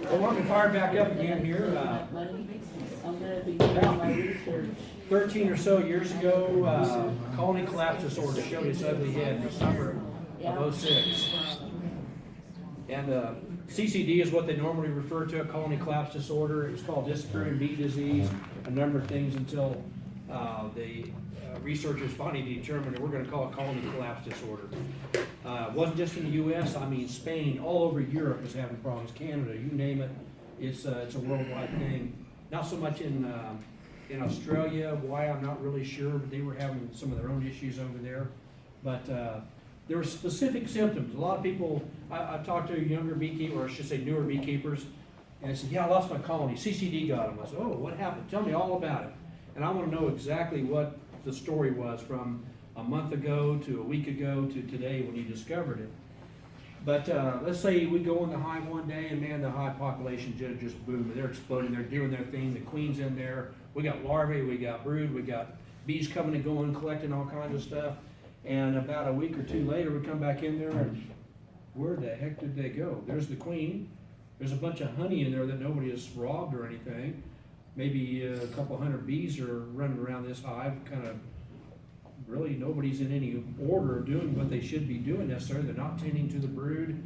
Well, let me fire back up again here. I'm gonna be doing my research. 13 or so years ago, colony collapse disorder showed its ugly head in the summer of '06. And CCD is what they normally refer to, a colony collapse disorder. It was called disappearing bee disease, a number of things until the researchers finally determined that we're going to call it colony collapse disorder. It wasn't just in the U.S. I mean, Spain, all over Europe is having problems. Canada, you name it, it's a worldwide thing. Not so much in Australia. Why, I'm not really sure, but they were having some of their own issues over there. But there were specific symptoms. A lot of people, I've talked to younger beekeepers, or I should say newer beekeepers, and they said, yeah, I lost my colony. CCD got them. I said, oh, what happened? Tell me all about it. And I want to know exactly what the story was from a month ago to a week ago to today when you discovered it. But let's say we go in the hive one day and man, the hive population just boom. They're exploding, they're doing their thing, the queen's in there. We got larvae, we got brood, we got bees coming and going, collecting all kinds of stuff. And about a week or two later, we come back in there and where the heck did they go? There's the queen. There's a bunch of honey in there that nobody has robbed or anything. Maybe a couple hundred bees are running around this hive, kind of really nobody's in any order of doing what they should be doing necessarily. They're not tending to the brood.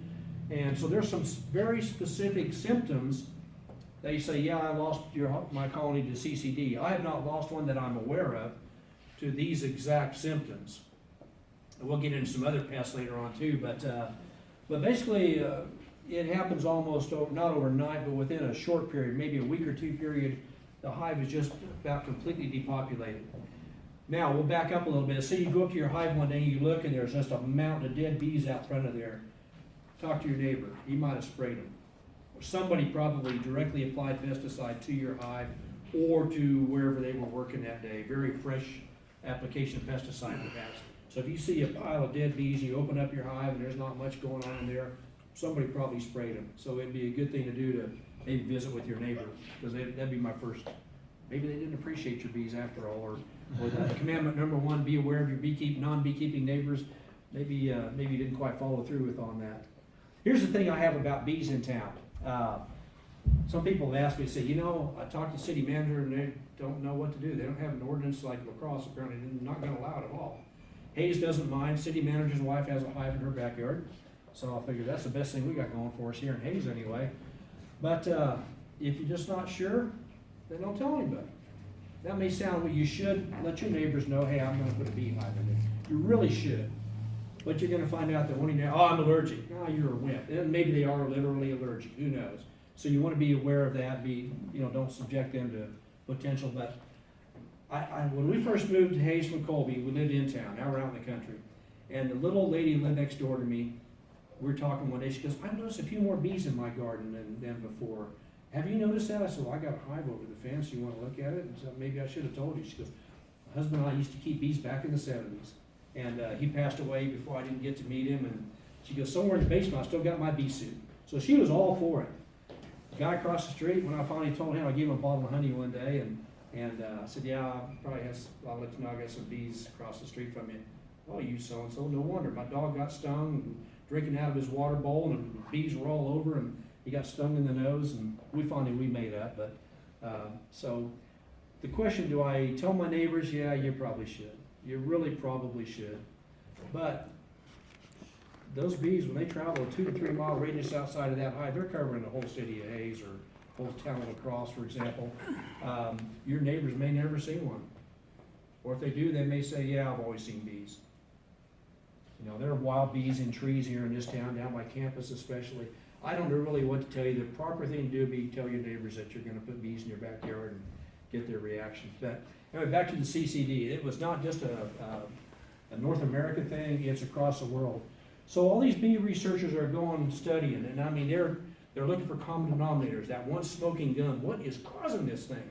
And so there's some very specific symptoms. They say, yeah, I lost my colony to CCD. I have not lost one that I'm aware of to these exact symptoms. And we'll get into some other pests later on too, but basically it happens almost, not overnight, but within a short period, maybe a week or two period, the hive is just about completely depopulated. Now, we'll back up a little bit. Say you go up to your hive one day and you look and there's just a mountain of dead bees out front of there. Talk to your neighbor. He might have sprayed them. Or somebody probably directly applied pesticide to your hive or to wherever they were working that day. Very fresh application of pesticide perhaps. So if you see a pile of dead bees, you open up your hive and there's not much going on in there, somebody probably sprayed them. So it'd be a good thing to do to maybe visit with your neighbor, because that'd be my first. Maybe they didn't appreciate your bees after all, or the commandment number one, be aware of your non-beekeeping neighbors. Maybe you didn't quite follow through with on that. Here's the thing I have about bees in town. Some people have asked me, say, you know, I talked to the city manager and they don't know what to do. They don't have an ordinance like La Crosse, apparently they're not going to allow it at all. Hayes doesn't mind. City manager's wife has a hive in her backyard. So I figured that's the best thing we got going for us here in Hayes anyway. But if you're just not sure, then don't tell anybody. That may sound well, you should let your neighbors know, hey, I'm going to put a beehive in there. You really should. But you're going to find out that one of you, oh, I'm allergic. No, you're a wimp. And maybe they are literally allergic. Who knows? So you want to be aware of that. Don't subject them to potential. But when we first moved to Hayes from Colby, we lived in town. Now we're out in the country. And the little lady lived next door to me. We were talking one day. She goes, I've noticed a few more bees in my garden than before. Have you noticed that? I said, well, I got a hive over the fence. You want to look at it? And so maybe I should have told you. She goes, my husband and I used to keep bees back in the 70s. And he passed away before I didn't get to meet him. And she goes, somewhere in the basement, I still got my bee suit. So she was all for it. Guy across the street, when I finally told him, I gave him a bottle of honey one day. And I said, yeah, I'll let you know I got some bees across the street from you. Oh, you so-and-so, no wonder. My dog got stung and drinking out of his water bowl, and bees were all over, and he got stung in the nose, and we made up. But so the question, do I tell my neighbors? Yeah, you probably should. You really probably should. But those bees, when they travel a 2 to 3 mile radius outside of that hive, they're covering the whole city of Hayes or whole town of La Crosse, for example. Your neighbors may never see one. Or if they do, they may say, yeah, I've always seen bees. You know, there are wild bees in trees here in this town, down by campus especially. I don't know really what to tell you. The proper thing to do would be tell your neighbors that you're going to put bees in your backyard and get their reactions. But anyway, back to the CCD. It was not just a North American thing, it's across the world. So all these bee researchers are going studying, and I mean, they're looking for common denominators, that one smoking gun. What is causing this thing?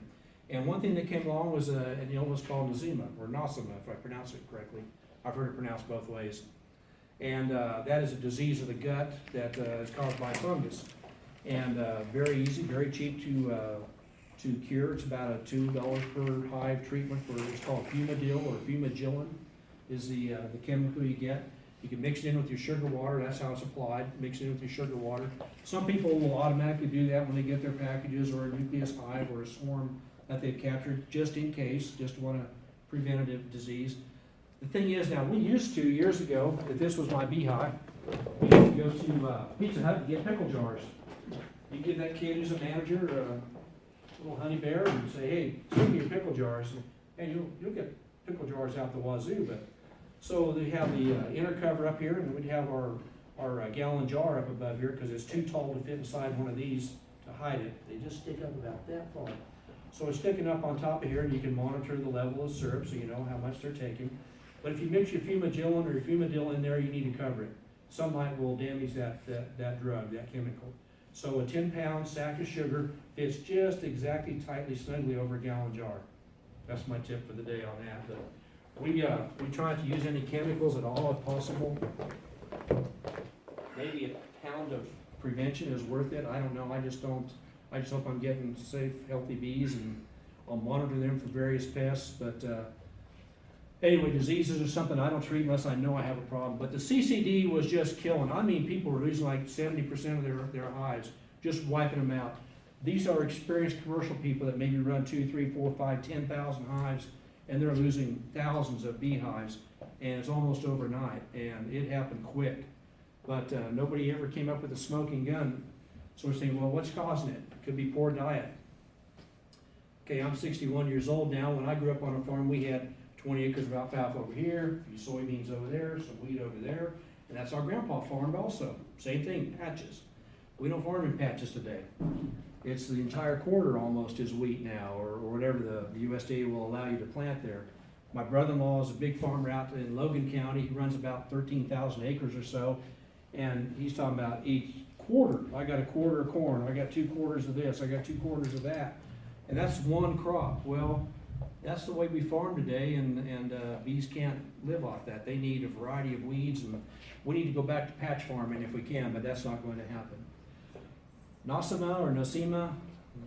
And one thing that came along was an illness called nosema, or nosema, if I pronounce it correctly. I've heard it pronounced both ways. And that is a disease of the gut that is caused by fungus. And very easy, very cheap to cure. It's about a $2 per hive treatment for it's called Fumidil or Fumagillin is the chemical you get. You can mix it in with your sugar water, that's how it's applied, mix it in with your sugar water. Some people will automatically do that when they get their packages or a nucleus hive or a swarm that they've captured, just in case, just want a preventative disease. The thing is now, we used to, years ago, if this was my beehive, we used to go to Pizza Hut and get pickle jars. You give that kid who's a manager a little honey bear and say, hey, send me your pickle jars, and you'll get pickle jars out the wazoo. But so they have the inner cover up here, and we'd have our gallon jar up above here because it's too tall to fit inside one of these to hide it. They just stick up about that far. So it's sticking up on top of here, and you can monitor the level of syrup so you know how much they're taking. But if you mix your fumagillin or your fumadill in there, you need to cover it. Sunlight will damage that drug, that chemical. So a 10-pound sack of sugar fits just exactly tightly, snugly over a gallon jar. That's my tip for the day on that. But we try to use any chemicals at all if possible. Maybe a pound of prevention is worth it. I don't know. I just hope I'm getting safe, healthy bees, and I'll monitor them for various pests. But anyway, diseases are something I don't treat unless I know I have a problem. But the CCD was just killing. I mean, people were losing like 70% of their hives, just wiping them out. These are experienced commercial people that maybe run 2, 3, 4, 5, 10,000 hives, and they're losing thousands of beehives, and it's almost overnight, and it happened quick. But nobody ever came up with a smoking gun. So we're saying, well, what's causing it? It could be poor diet. Okay, I'm 61 years old now. When I grew up on a farm, we had 20 acres of alfalfa over here, a few soybeans over there, some wheat over there, and that's our grandpa farmed also. Same thing, patches. We don't farm in patches today. It's the entire quarter almost is wheat now, or whatever the USDA will allow you to plant there. My brother-in-law is a big farmer out in Logan County. He runs about 13,000 acres or so, and he's talking about each quarter. I got a quarter of corn, I got 2 quarters of this, I got 2 quarters of that, and that's one crop. Well, that's the way we farm today, and bees can't live off that. They need a variety of weeds, and we need to go back to patch farming if we can, but that's not going to happen. Nosema or Nosema,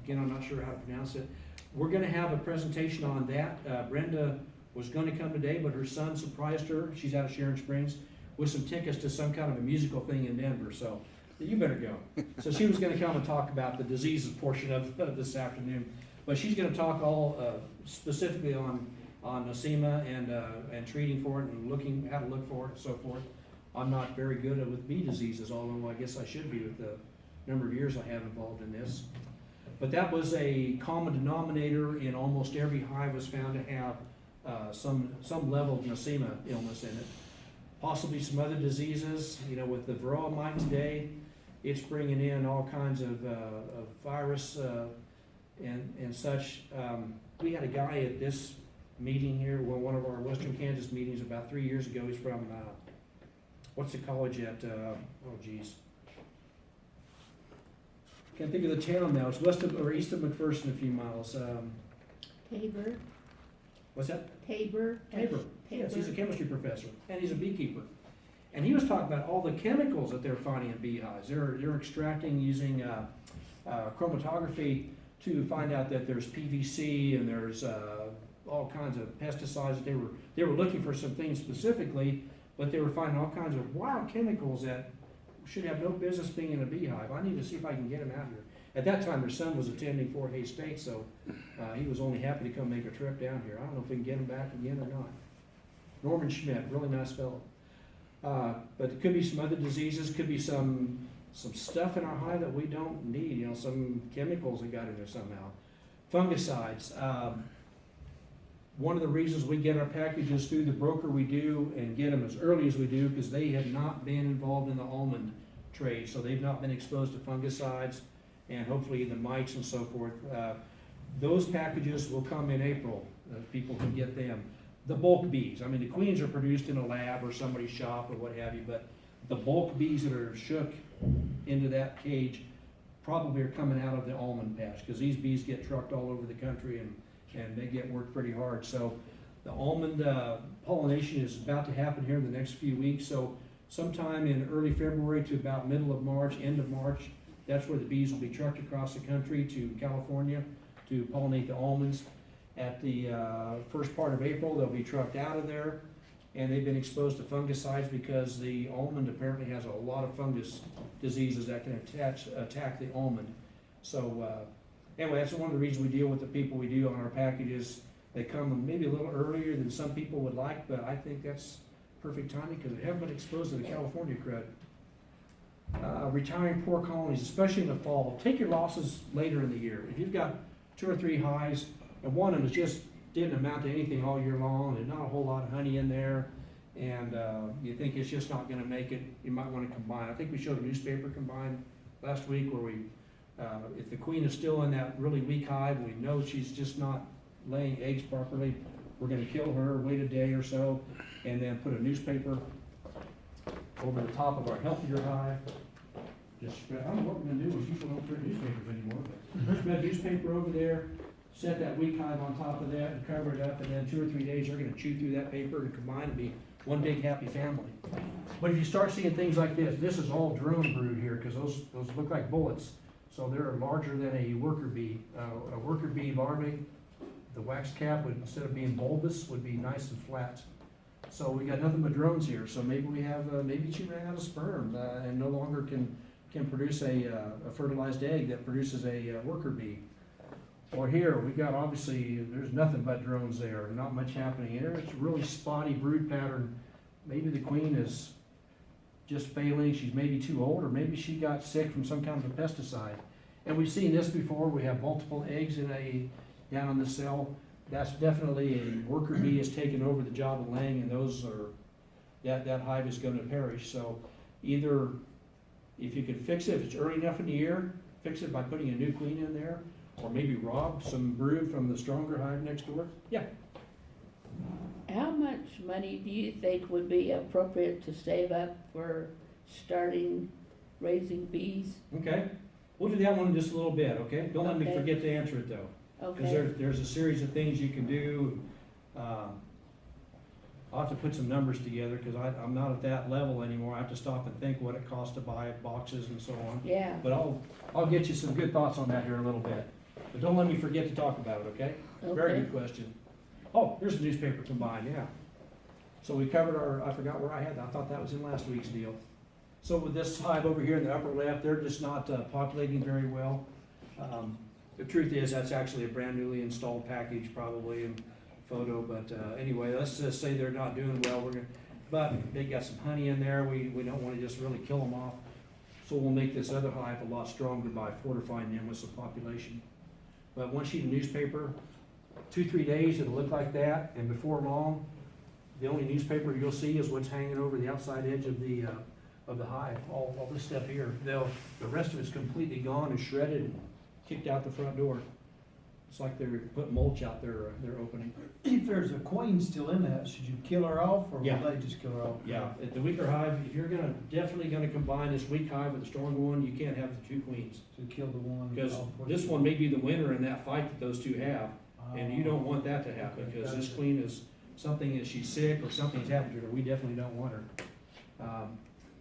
again, I'm not sure how to pronounce it. We're going to have a presentation on that. Brenda was going to come today, but her son surprised her. She's out of Sharon Springs with some tickets to some kind of a musical thing in Denver, so you better go. So she was going to come and talk about the diseases portion of this afternoon. But she's going to talk all specifically on Nosema and treating for it and looking how to look for it and so forth. I'm not very good with bee diseases, although I guess I should be with the number of years I have involved in this. But that was a common denominator in almost every hive was found to have some level of Nosema illness in it. Possibly some other diseases. You know, with the VARROA mite today, it's bringing in all kinds of virus and such. We had a guy at this meeting here, well, one of our Western Kansas meetings about 3 years ago. He's from, what's the college at, oh geez. Can't think of the town now. It's west of, or east of McPherson a few miles. Tabor. What's that? Tabor. Tabor. Yes, he's a chemistry professor, and he's a beekeeper. And he was talking about all the chemicals that they're finding in beehives. They're extracting using chromatography to find out that there's PVC and there's all kinds of pesticides. They were looking for some things specifically, but they were finding all kinds of wild chemicals that should have no business being in a beehive. I need to see if I can get him out here. At that time, their son was attending Fort Hays State, so he was only happy to come make a trip down here. I don't know if we can get him back again or not. Norman Schmidt, really nice fellow. But it could be some other diseases, could be some stuff in our hive that we don't need, you know, some chemicals that got in there somehow. Fungicides. One of the reasons we get our packages through the broker we do and get them as early as we do, because they have not been involved in the almond trade, so they've not been exposed to fungicides and hopefully the mites and so forth. Those packages will come in April. People can get them. The bulk bees, I mean, the queens are produced in a lab or somebody's shop or what have you, but the bulk bees that are shook into that cage probably are coming out of the almond patch, because these bees get trucked all over the country and they get worked pretty hard. So the almond pollination is about to happen here in the next few weeks. So sometime in early February to about middle of March, end of March, that's where the bees will be trucked across the country to California to pollinate the almonds. At the first part of April, they'll be trucked out of there and they've been exposed to fungicides because the almond apparently has a lot of fungus diseases that can attack the almond. So, anyway, that's one of the reasons we deal with the people we do on our packages. They come maybe a little earlier than some people would like, but I think that's perfect timing because they haven't been exposed to the California crud. Retiring poor colonies, especially in the fall. Take your losses later in the year. If you've got 2 or 3 hives and one of them just didn't amount to anything all year long and not a whole lot of honey in there, and you think it's just not gonna make it, you might wanna combine. I think we showed a newspaper combine last week where we, if the queen is still in that really weak hive, we know she's just not laying eggs properly, we're gonna kill her, wait a day or so, and then put a newspaper over the top of our healthier hive. Just spread, I don't know what we're gonna do when people don't print newspapers anymore, but spread newspaper over there, set that weak hive on top of that and cover it up, and then 2 or 3 days, they're gonna chew through that paper and combine and be one big happy family. But if you start seeing things like this is all drone brood here, because those look like bullets. So they're larger than a worker bee. A worker bee larvae, the wax cap would, instead of being bulbous, would be nice and flat. So we got nothing but drones here. So maybe we have, maybe she ran out of sperm and no longer can produce a fertilized egg that produces a worker bee. Or here, we got obviously, there's nothing but drones there, not much happening here. It's a really spotty brood pattern. Maybe the queen is just failing, she's maybe too old, or maybe she got sick from some kind of a pesticide. And we've seen this before, we have multiple eggs down on the cell. That's definitely a worker bee has taken over the job of laying, and those are, that hive is gonna perish. So either, if you can fix it, if it's early enough in the year, fix it by putting a new queen in there, or maybe rob some brood from the stronger hive next door. Yeah. How much money do you think would be appropriate to save up for starting raising bees? Okay, we'll do that one in just a little bit, okay? Don't let me Okay. forget to answer it though. Because Okay, there's a series of things you can do. I'll have to put some numbers together because I'm not at that level anymore. I have to stop and think what it costs to buy boxes and so on. yeah, But I'll get you some good thoughts on that here in a little bit. But don't let me forget to talk about it, okay? Very okay. good question. Oh, here's the newspaper combined, yeah. So we covered I forgot where I had that. I thought that was in last week's deal. So with this hive over here in the upper left, they're just not populating very well. The truth is, that's actually a brand newly installed package probably in photo, but anyway, let's just say they're not doing well. But they got some honey in there. We don't want to just really kill them off. So we'll make this other hive a lot stronger by fortifying them with some population. But one sheet of newspaper, 2-3 days, it'll look like that, and before long, the only newspaper you'll see is what's hanging over the outside edge of the hive. All this stuff here, the rest of it's completely gone and shredded and kicked out the front door. It's like they're putting mulch out their opening. If there's a queen still in that, should you kill her off, or Yeah. will they just kill her off? Yeah, at the weaker hive, if you're definitely gonna combine this weak hive with the stronger one, you can't have the 2 queens. To kill the one. Because off for this the- one may be the winner in that fight that those two have, and you don't want that to happen, Okay, because this gotcha. queen is something that she's sick or something's happened to her, we definitely don't want her.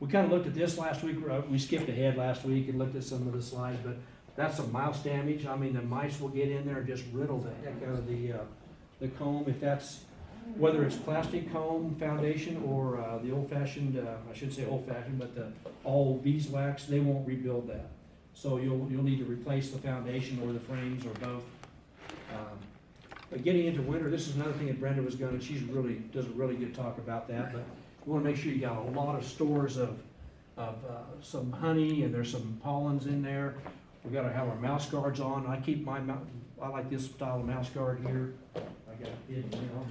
We kinda looked at this last week, we skipped ahead last week and looked at some of the slides, but that's some mouse damage. I mean, the mice will get in there and just riddle the heck out of the comb, if that's, whether it's plastic comb foundation or the old-fashioned, I shouldn't say old-fashioned, but the all beeswax, they won't rebuild that. So you'll need to replace the foundation or the frames or both. But getting into winter, this is another thing that Brenda was gonna, does a really good talk about that, but you wanna make sure you got a lot of stores of some honey, and there's some pollens in there. We gotta have our mouse guards on. I like this style of mouse guard here. I got it hidden now,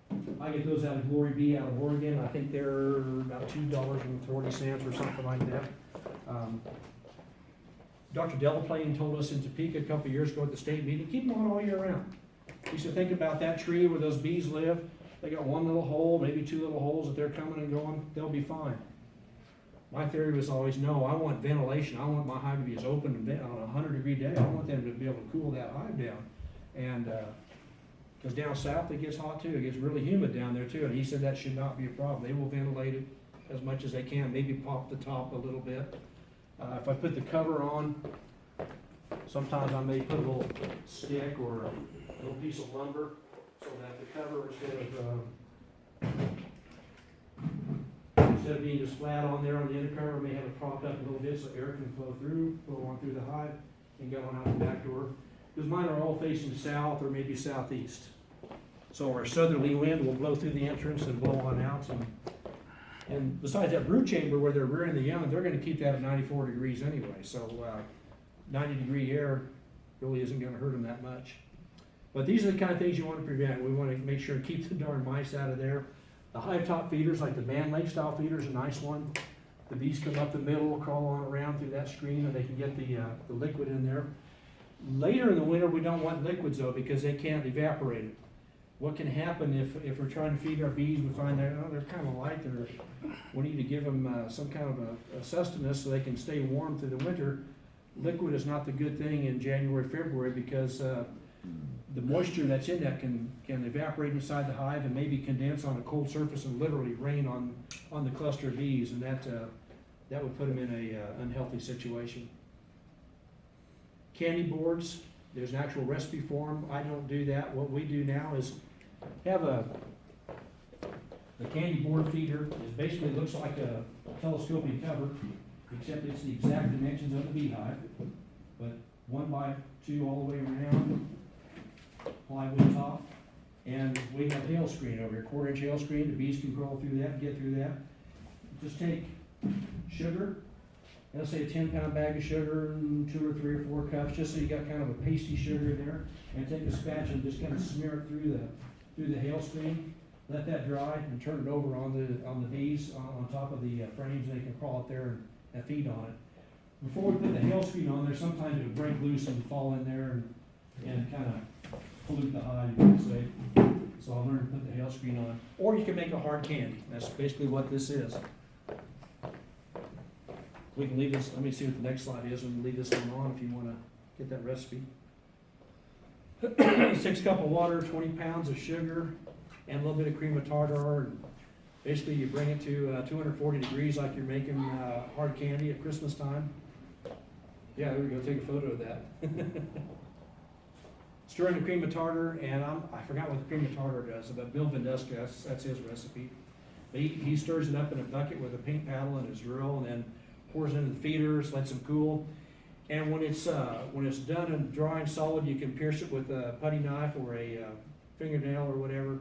but I get those out of Glory Bee out of Oregon. I think they're about $2.40 or something like that. Dr. Delaplane told us in Topeka a couple of years ago at the state meeting, keep them on all year round. He said, think about that tree where those bees live. They got one little hole, maybe 2 little holes that they're coming and going, they'll be fine. My theory was always, no, I want ventilation. I want my hive to be as open on a 100-degree day. I want them to be able to cool that hive down. And, because down south it gets hot too. It gets really humid down there too. And he said that should not be a problem. They will ventilate it as much as they can, maybe pop the top a little bit. If I put the cover on, sometimes I may put a little stick or a little piece of lumber so that the cover, instead of being just flat on there on the inner cover, may have it propped up a little bit so air can flow on through the hive and go on out the back door. Because mine are all facing south or maybe southeast. So our southerly wind will blow through the entrance and blow on out. And besides that brood chamber where they're rearing the young, they're gonna keep that at 94 degrees anyway. So 90-degree air really isn't gonna hurt them that much. But these are the kind of things you want to prevent. We want to make sure to keep the darn mice out of there. The hive top feeders, like the band leg style feeder, is a nice one. The bees come up the middle, crawl on around through that screen, and they can get the liquid in there. Later in the winter, we don't want liquids though, because they can't evaporate it. What can happen if we're trying to feed our bees, we find they're kind of light, we need to give them some kind of a sustenance so they can stay warm through the winter. Liquid is not the good thing in January, February, because the moisture that's in that can evaporate inside the hive and maybe condense on a cold surface and literally rain on the cluster of bees, and that would put them in a unhealthy situation. Candy boards, there's an actual recipe for them. I don't do that. What we do now is have the candy board feeder. It basically looks like a telescoping cover, except it's the exact dimensions of the beehive, but 1x2 all the way around, plywood top, and we have hail screen over here, 1/4-inch hail screen. The bees can crawl through that and get through that. Just take sugar, let's say a 10-pound bag of sugar, and 2 or 3 or 4 cups, just so you got kind of a pasty sugar in there, and take a spatula and just kind of smear it through the hail screen. Let that dry and turn it over on the bees on top of the frames, and they can crawl up there and feed on it. Before we put the hail screen on there, sometimes it would break loose and fall in there and kind of pollute the hive, you could say. So I'll learn to put the hail screen on. Or you can make a hard candy. That's basically what this is. We can leave this, let me see what the next slide is, we can leave this one on if you want to get that recipe. 6 cups of water, 20 pounds of sugar, and a little bit of cream of tartar. And basically you bring it to 240 degrees like you're making hard candy at Christmas time. Yeah, there we go, take a photo of that. Stir in the cream of tartar, and I forgot what the cream of tartar does, but Bill Venduska, that's his recipe. But he stirs it up in a bucket with a paint paddle and his drill, and then pours it into the feeders, lets them cool. And when it's done and dry and solid, you can pierce it with a putty knife or a fingernail or whatever.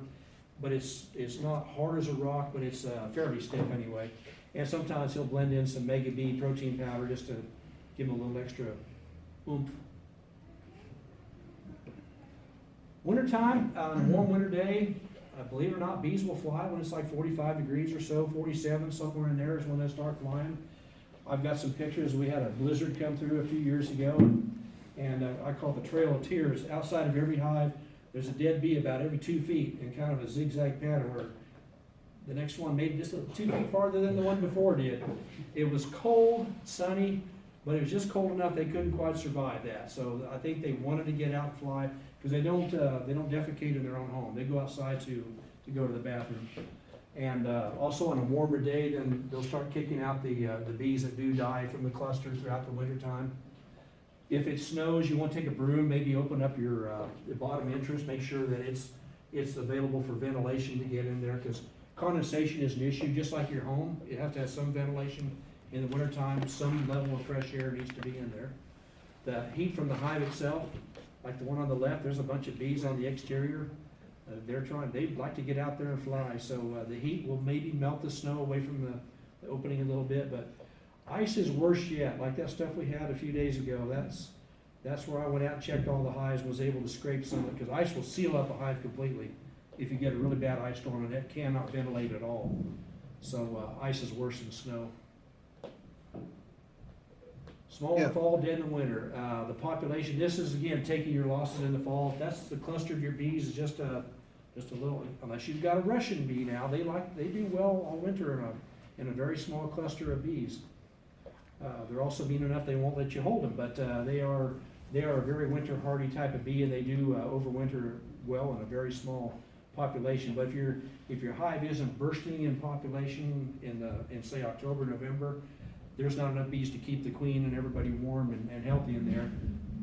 But it's not hard as a rock, but it's fairly stiff anyway. And sometimes he'll blend in some Mega B protein powder just to give him a little extra oomph. Wintertime, on a warm winter day, believe it or not, bees will fly when it's like 45 degrees or so, 47, somewhere in there is when they start flying. I've got some pictures. We had a blizzard come through a few years ago, and I call it the Trail of Tears. Outside of every hive, there's a dead bee about every 2 feet in kind of a zigzag pattern where the next one made just 2 feet farther than the one before did. It was cold, sunny, but it was just cold enough they couldn't quite survive that. So I think they wanted to get out and fly, because they don't defecate in their own home. They go outside to go to the bathroom. And also on a warmer day, then they'll start kicking out the bees that do die from the cluster throughout the winter time. If it snows, you want to take a broom, maybe open up your the bottom entrance, make sure that it's available for ventilation to get in there, because condensation is an issue, just like your home. It has to have some ventilation in the wintertime. Some level of fresh air needs to be in there. The heat from the hive itself, like the one on the left, there's a bunch of bees on the exterior. They'd like to get out there and fly, so the heat will maybe melt the snow away from the opening a little bit, but ice is worse yet, like that stuff we had a few days ago. That's where I went out and checked all the hives, was able to scrape some of it, because ice will seal up a hive completely if you get a really bad ice storm, and it cannot ventilate at all. So ice is worse than snow. Small in the fall, dead in the winter. The population, this is again taking your losses in the fall. That's the cluster of your bees is just a little, unless you've got a Russian bee now, they do well all winter in a very small cluster of bees. They're also mean enough they won't let you hold them, but they are a very winter hardy type of bee, and they do overwinter well in a very small population. But if your hive isn't bursting in population in say October, November, there's not enough bees to keep the queen and everybody warm and healthy in there,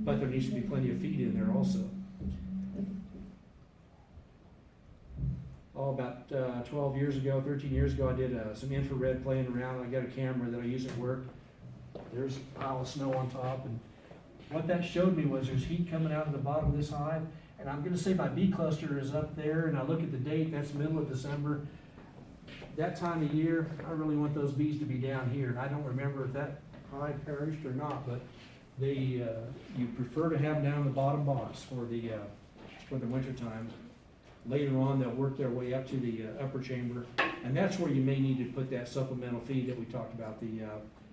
but there needs to be plenty of feed in there also. about 12 years ago, 13 years ago, I did some infrared playing around. I got a camera that I use at work. There's a pile of snow on top, and what that showed me was there's heat coming out of the bottom of this hive, and I'm gonna say my bee cluster is up there, and I look at the date, that's middle of December. That time of year, I really want those bees to be down here, and I don't remember if that hive perished or not, but they, you prefer to have them down in the bottom box for the winter time. Later on, they'll work their way up to the upper chamber, and that's where you may need to put that supplemental feed that we talked about. The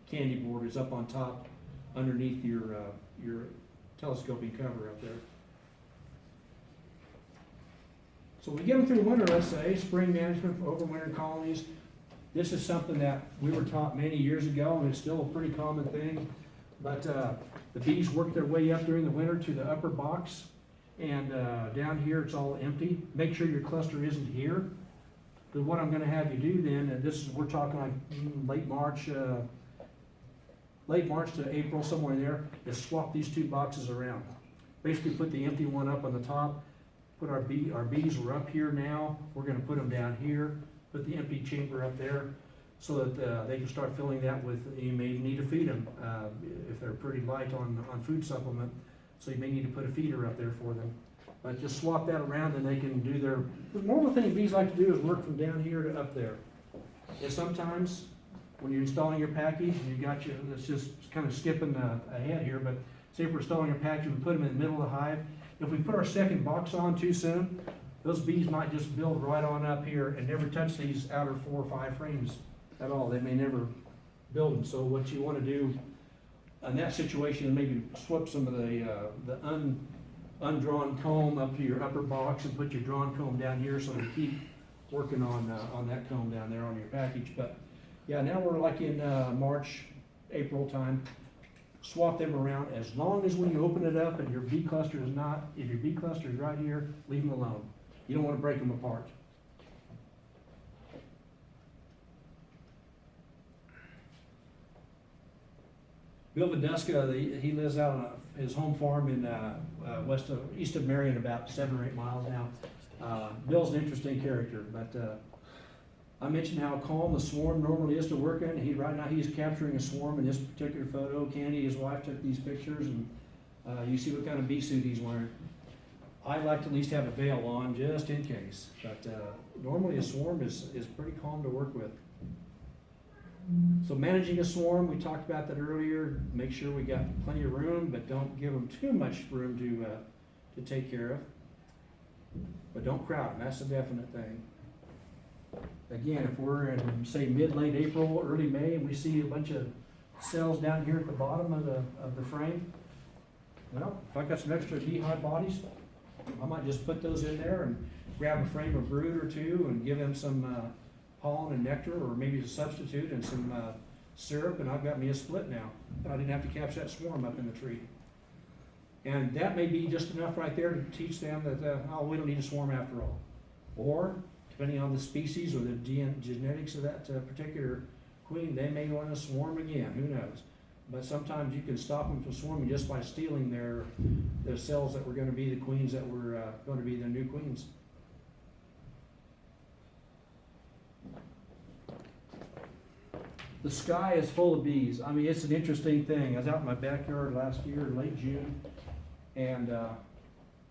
candy board is up on top, underneath your telescoping cover up there. So we get them through winter, let's say, spring management for overwintered colonies. This is something that we were taught many years ago, and it's still a pretty common thing. But the bees work their way up during the winter to the upper box, and down here it's all empty. Make sure your cluster isn't here. Because what I'm gonna have you do then, and this is, we're talking like late March to April, somewhere in there, is swap these two boxes around. Basically put the empty one up on the top, put our bees are up here now, we're gonna put them down here, put the empty chamber up there, so that they can start filling that with, you may need to feed them, if they're pretty light on food supplement, so you may need to put a feeder up there for them. But just swap that around and they can do the normal thing bees like to do is work from down here to up there. And sometimes, when you're installing your package, you got your, it's just kind of skipping ahead here, but say if we're installing your package, we put them in the middle of the hive. If we put our second box on too soon, those bees might just build right on up here and never touch these outer 4 or 5 frames at all. They may never build them. So what you want to do in that situation is maybe swap some of the undrawn comb up to your upper box and put your drawn comb down here, so we keep working on that comb down there on your package. But yeah, now we're like in March, April time. Swap them around as long as when you open it up and your bee cluster is not, if your bee cluster is right here, leave them alone. You don't want to break them apart. Bill Viduska, he lives out on his home farm in east of Marion, about 7 or 8 miles now. Bill's an interesting character, but I mentioned how calm the swarm normally is to work in. Right now he's capturing a swarm in this particular photo. Candy, his wife, took these pictures, and you see what kind of bee suit he's wearing. I like to at least have a veil on just in case, but normally a swarm is pretty calm to work with. So managing a swarm, we talked about that earlier. Make sure we got plenty of room, but don't give them too much room to take care of. But don't crowd them, that's a definite thing. Again, if we're in, say, mid-late April, early May, and we see a bunch of cells down here at the bottom of the frame, well, if I got some extra beehive bodies, I might just put those in there and grab a frame of brood or two and give them some pollen and nectar, or maybe a substitute and some syrup, and I've got me a split now. I didn't have to catch that swarm up in the tree. And that may be just enough right there to teach them that, oh, we don't need a swarm after all. Or, depending on the species or the genetics of that particular queen, they may want to swarm again, who knows. But sometimes you can stop them from swarming just by stealing their cells that were going to be the queens that were going to be the new queens. The sky is full of bees. I mean, it's an interesting thing. I was out in my backyard last year, late June, and I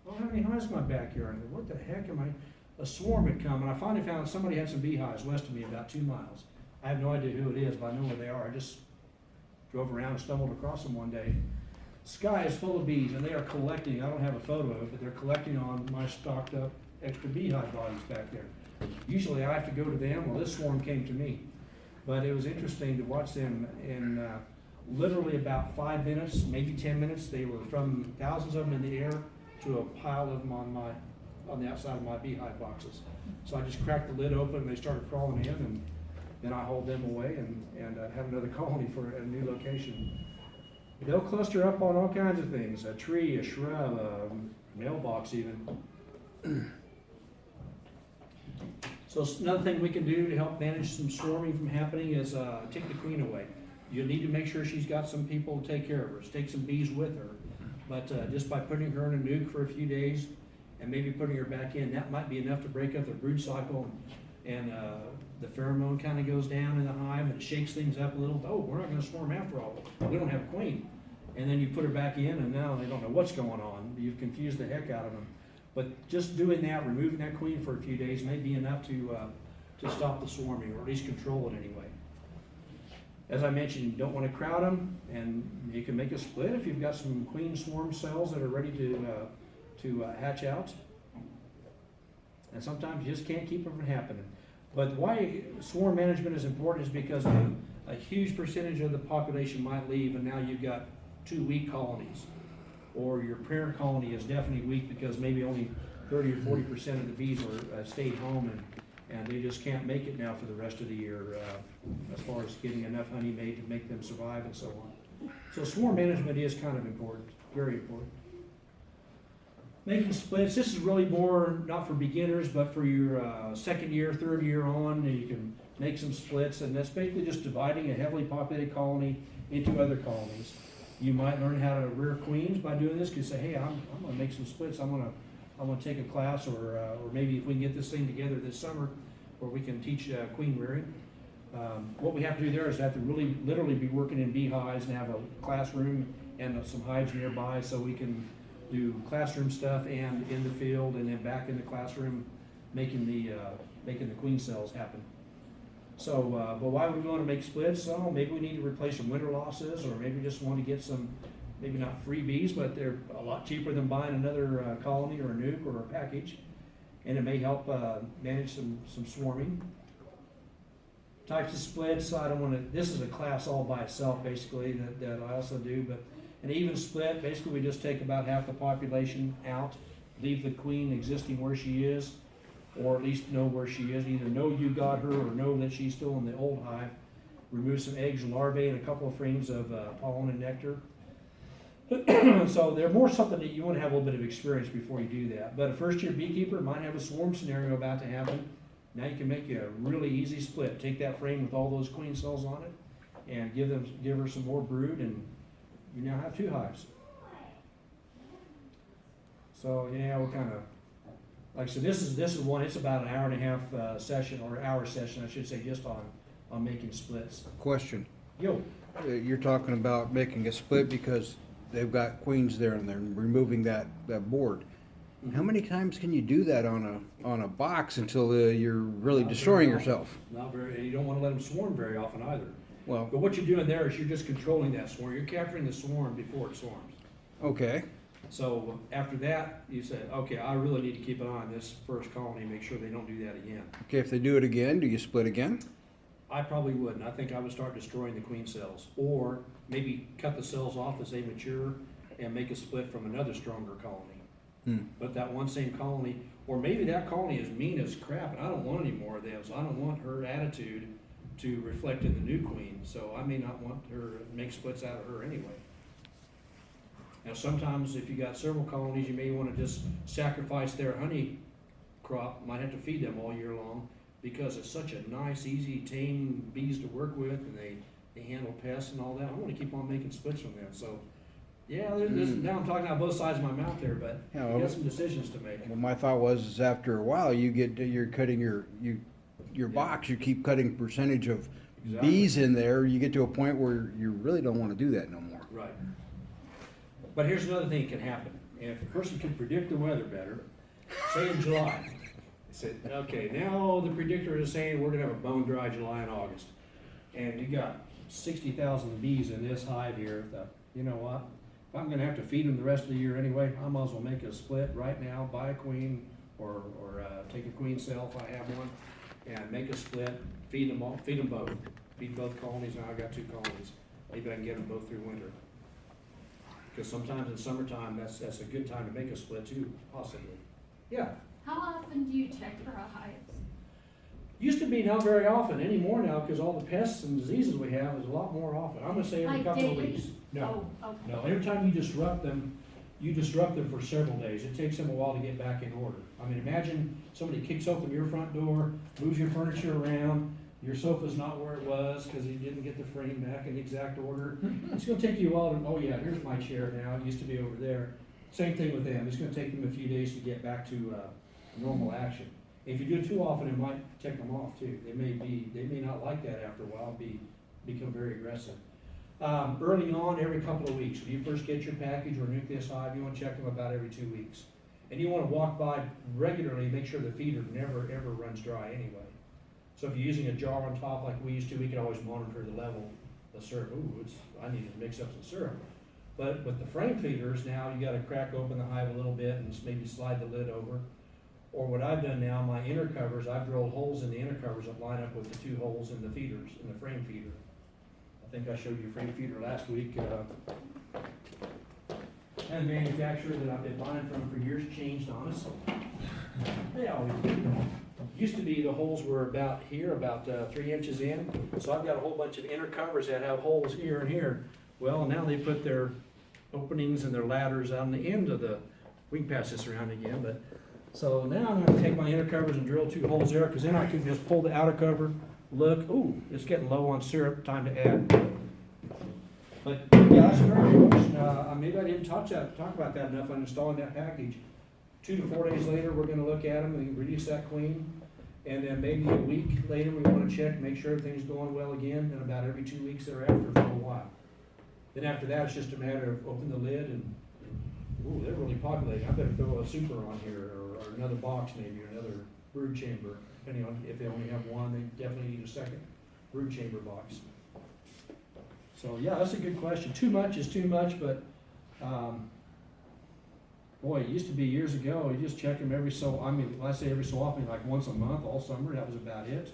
don't have any hives in my backyard. What the heck am I? A swarm had come, and I finally found somebody had some beehives west of me, about 2 miles. I have no idea who it is, but I know where they are. I just drove around and stumbled across them one day. The sky is full of bees, and they are collecting. I don't have a photo of it, but they're collecting on my stocked up extra beehive bodies back there. Usually I have to go to them. Well, this swarm came to me. But it was interesting to watch them in literally about 5 minutes, maybe 10 minutes. They were from thousands of them in the air to a pile of them on the outside of my beehive boxes. So I just cracked the lid open and they started crawling in, and then I hauled them away and have another colony for a new location. They'll cluster up on all kinds of things, a tree, a shrub, a mailbox even. So another thing we can do to help manage some swarming from happening is take the queen away. You'll need to make sure she's got some people to take care of her. Take some bees with her. But just by putting her in a nuke for a few days and maybe putting her back in, that might be enough to break up the brood cycle, and the pheromone kind of goes down in the hive, and it shakes things up a little. Oh, we're not gonna swarm after all, we don't have a queen. And then you put her back in, and now they don't know what's going on. You've confused the heck out of them. But just doing that, removing that queen for a few days may be enough to stop the swarming, or at least control it anyway. As I mentioned, you don't want to crowd them, and you can make a split if you've got some queen swarm cells that are ready to hatch out. And sometimes you just can't keep them from happening. But why swarm management is important is because a huge percentage of the population might leave, and now you've got 2 weak colonies. Or your parent colony is definitely weak because maybe only 30 or 40% of the bees are stayed home, and they just can't make it now for the rest of the year as far as getting enough honey made to make them survive and so on. So swarm management is kind of important, very important. Making splits, this is really more not for beginners, but for your second year, third year on, and you can make some splits, and that's basically just dividing a heavily populated colony into other colonies. You might learn how to rear queens by doing this. You say, hey, I'm gonna make some splits. I'm gonna take a class, or maybe if we can get this thing together this summer, where we can teach queen rearing. What we have to do there is have to really literally be working in beehives and have a classroom and some hives nearby, so we can do classroom stuff and in the field, and then back in the classroom making the queen cells happen. So, but why would we want to make splits? Oh, maybe we need to replace some winter losses, or maybe just want to get some, maybe not freebies, but they're a lot cheaper than buying another colony or a nuke or a package, and it may help manage some swarming. Types of splits, I don't want to, this is a class all by itself basically that I also do, but an even split, basically we just take about half the population out, leave the queen existing where she is, or at least know where she is, either know you got her or know that she's still in the old hive. Remove some eggs and larvae and a couple of frames of pollen and nectar. So they're more something that you want to have a little bit of experience before you do that. But a first year beekeeper might have a swarm scenario about to happen. Now you can make you a really easy split. Take that frame with all those queen cells on it and give her some more brood, and you now have 2 hives. So yeah, we're kind of, like I said, this is one, it's about an hour and a half session, or hour session, I should say, just on making splits. Question. Yo, You're talking about making a split because they've got queens there and they're removing that board. How many times can you do that on a box until you're really Not destroying very often. yourself? Not very, and you don't want to let them swarm very often either. Well, But what you're doing there is you're just controlling that swarm. You're capturing the swarm before it swarms. okay. So after that, you say, okay, I really need to keep an eye on this first colony, make sure they don't do that again. Okay, if they do it again, do you split again? I probably wouldn't. I think I would start destroying the queen cells, or maybe cut the cells off as they mature and make a split from another stronger colony. But that one same colony, or maybe that colony is mean as crap and I don't want any more of them, so I don't want her attitude to reflect in the new queen, so I may not want her to make splits out of her anyway. Now sometimes if you got several colonies, you may want to just sacrifice their honey crop, might have to feed them all year long, because it's such a nice, easy, tame bees to work with, and they handle pests and all that. I want to keep on making splits from them, so yeah, now I'm talking out both sides of my mouth there, but Yeah, you got some decisions to make. Well, my thought was after a while, you're cutting your box, you keep cutting percentage of Exactly. bees in there, you get to a point where you really don't want to do that no more. Right. But here's another thing that can happen. If a person can predict the weather better, say in July, they said, okay, now the predictor is saying we're gonna have a bone dry July and August. And you got 60,000 bees in this hive here. You know what? If I'm gonna have to feed them the rest of the year anyway, I might as well make a split right now, buy a queen, or take a queen cell if I have one, and make a split, feed them both. Feed both colonies. Now I got 2 colonies. Maybe I can get them both through winter. Because sometimes in summertime, that's a good time to make a split too, possibly. Yeah. How often do you check for hives? Used to be, not very often anymore now, because all the pests and diseases we have is a lot more often. I'm gonna say every Like couple of daily? weeks. No, Oh, okay. no, every time you disrupt them for several days. It takes them a while to get back in order. I mean, imagine somebody kicks open your front door, moves your furniture around, your sofa's not where it was because you didn't get the frame back in exact order. It's gonna take you a while to, oh yeah, here's my chair now, it used to be over there. Same thing with them, it's gonna take them a few days to get back to, normal action. If you do it too often, it might tick them off too. They may not like that after a while, become very aggressive. Early on, every couple of weeks, when you first get your package or nucleus hive, you wanna check them about every 2 weeks. And you wanna walk by regularly, make sure the feeder never, ever runs dry anyway. So if you're using a jar on top like we used to, we can always monitor the level of syrup. Ooh, I need to mix up some syrup. But with the frame feeders, now you gotta crack open the hive a little bit and maybe slide the lid over. Or what I've done now, my inner covers, I've drilled holes in the inner covers that line up with the 2 holes in the feeders, in the frame feeder. I think I showed you a frame feeder last week. And the manufacturer that I've been buying from for years changed on us. They always do. Used to be the holes were about here, about 3 inches in. So I've got a whole bunch of inner covers that have holes here and here. Well, now they put their openings and their ladders on the end of the, we can pass this around again, but. So now I'm gonna take my inner covers and drill 2 holes there, because then I can just pull the outer cover, look, ooh, it's getting low on syrup, time to add. But yeah, that's a very good question. Maybe I didn't talk about that enough on installing that package. 2 to 4 days later, we're gonna look at them and release that queen. And then maybe a week later, we wanna check, make sure everything's going well again, and about every 2 weeks thereafter for a while. Then after that, it's just a matter of open the lid and, ooh, they're really populating. I better throw a super on here, or another box maybe, or another brood chamber. Depending on if they only have one, they definitely need a second brood chamber box. So yeah, that's a good question. Too much is too much, but boy, it used to be years ago, you just check them every so, I mean, when I say every so often, like once a month, all summer, that was about it.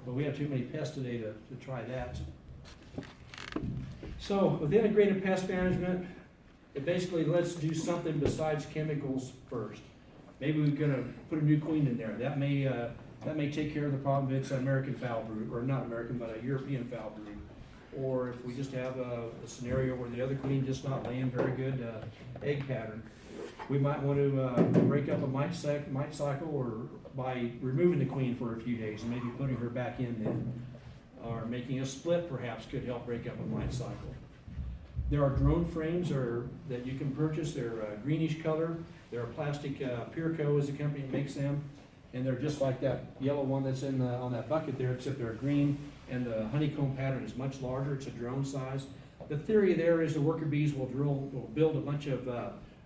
But we have too many pests today to try that. So with integrated pest management, it basically let's do something besides chemicals first. Maybe we're gonna put a new queen in there. That may take care of the problem if it's an American foul brood, or not American, but a European foul brood. Or if we just have a scenario where the other queen just not laying very good egg pattern, we might want to break up a mite cycle, or by removing the queen for a few days and maybe putting her back in then, or making a split perhaps could help break up a mite cycle. There are drone frames that you can purchase. They're greenish color. They're a plastic, Pureco is the company that makes them, and they're just like that yellow one that's on that bucket there, except they're green, and the honeycomb pattern is much larger. It's a drone size. The theory there is the worker bees will build a bunch of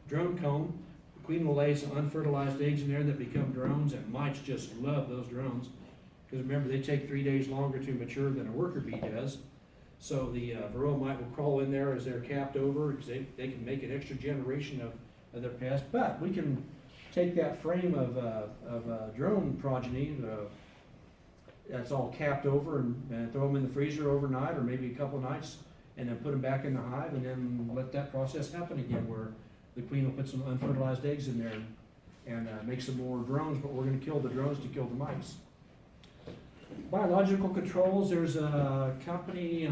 drone comb. The queen will lay some unfertilized eggs in there that become drones, and mites just love those drones, because remember, they take 3 days longer to mature than a worker bee does. So the varroa mite will crawl in there as they're capped over, because they can make an extra generation of their pest. But we can take that frame of drone progeny that's all capped over and throw them in the freezer overnight, or maybe a couple of nights, and then put them back in the hive, and then let that process happen again, where the queen will put some unfertilized eggs in there and make some more drones, but we're going to kill the drones to kill the mice. Biological controls, there's a company,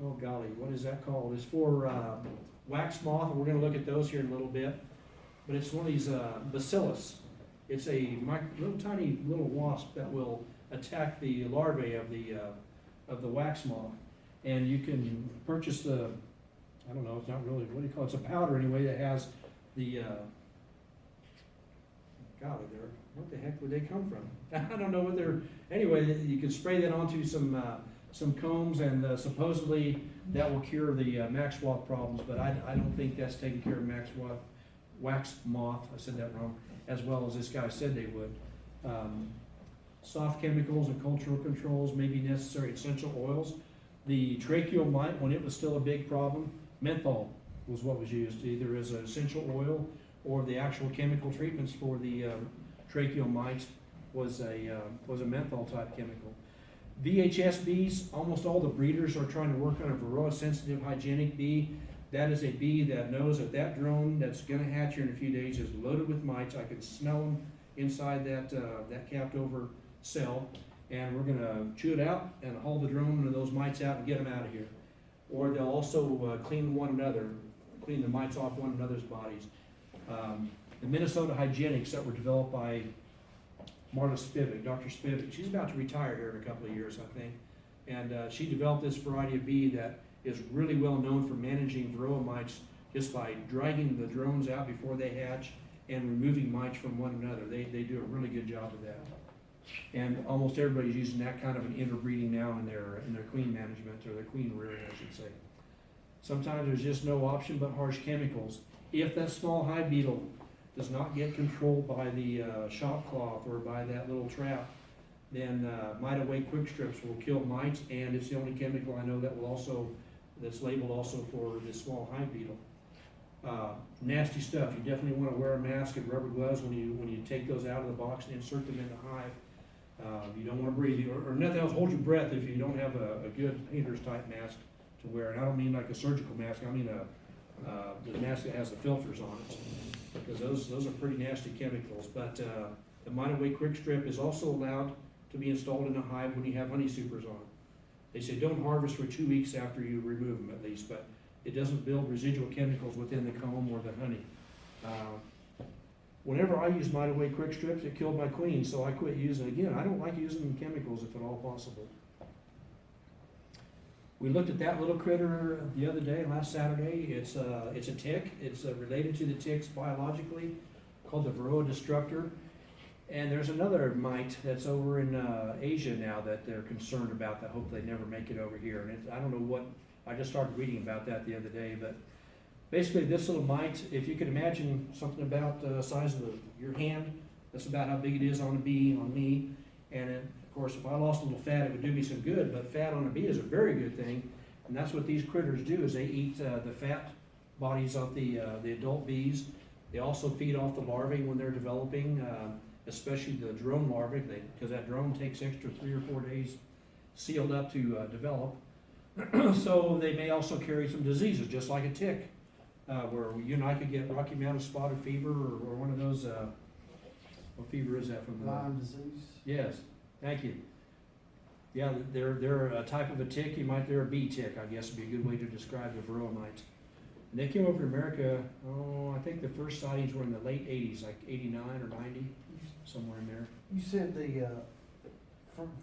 oh golly, what is that called? It's for wax moth, and we're going to look at those here in a little bit. But it's one of these bacillus. It's a little tiny little wasp that will attack the larvae of the wax moth. And you can purchase I don't know, it's not really, what do you call it? It's a powder anyway that has the, golly, what the heck would they come from? I don't know what anyway, you can spray that onto some combs, and supposedly that will cure the max moth problems, but I don't think that's taking care of wax moth, I said that wrong, as well as this guy said they would. Soft chemicals and cultural controls may be necessary. Essential oils. The tracheal mite, when it was still a big problem, menthol was what was used, either as an essential oil or the actual chemical treatments for the tracheal mites was a menthol type chemical. VHS bees, almost all the breeders are trying to work on a varroa sensitive hygienic bee. That is a bee that knows that drone that's going to hatch here in a few days is loaded with mites. I can smell them inside that capped over cell, and we're going to chew it out and haul the drone and those mites out and get them out of here. Or they'll also clean the mites off one another's bodies. The Minnesota hygienics that were developed by Marta Spivak, Dr. Spivak, she's about to retire here in a couple of years, I think. And she developed this variety of bee that is really well known for managing varroa mites just by dragging the drones out before they hatch and removing mites from one another. They do a really good job of that. And almost everybody's using that kind of an interbreeding now in their queen management, or their queen rearing, I should say. Sometimes there's just no option but harsh chemicals. If that small hive beetle does not get controlled by the shop cloth or by that little trap, then MITE away quick strips will kill mites, and it's the only chemical I know that will also, that's labeled also for this small hive beetle. Nasty stuff. You definitely want to wear a mask and rubber gloves when you take those out of the box and insert them in the hive. You don't want to breathe, or nothing else. Hold your breath if you don't have a good painter's type mask to wear. And I don't mean like a surgical mask. I mean the mask that has the filters on it, because those are pretty nasty chemicals. But the MITE away quick strip is also allowed to be installed in a hive when you have honey supers on. They say don't harvest for 2 weeks after you remove them at least, but it doesn't build residual chemicals within the comb or the honey. Whenever I use MITE away quick strips, it killed my queen, so I quit using it again. I don't like using chemicals if at all possible. We looked at that little critter the other day, last Saturday. It's a tick. It's related to the ticks biologically, called the VARROA destructor. And there's another mite that's over in Asia now that they're concerned about, that hope they never make it over here. And I don't know what, I just started reading about that the other day, but basically this little mite, if you could imagine something about the size of your hand, that's about how big it is on a bee, on me. And of course, if I lost a little fat, it would do me some good, but fat on a bee is a very good thing. And that's what these critters do, is they eat the fat bodies of the adult bees. They also feed off the larvae when they're developing, especially the drone larvae, because that drone takes extra 3 or 4 days sealed up to develop. So they may also carry some diseases, just like a tick, where you and I could get Rocky Mountain spotted fever, or one of those, what fever is that from? Lyme disease. Yes, thank you. Yeah, they're a type of a tick. They're a bee tick, I guess would be a good way to describe the varroa mite. And they came over to America, I think the first sightings were in the late 80s, like 89 or 90, somewhere in there. You said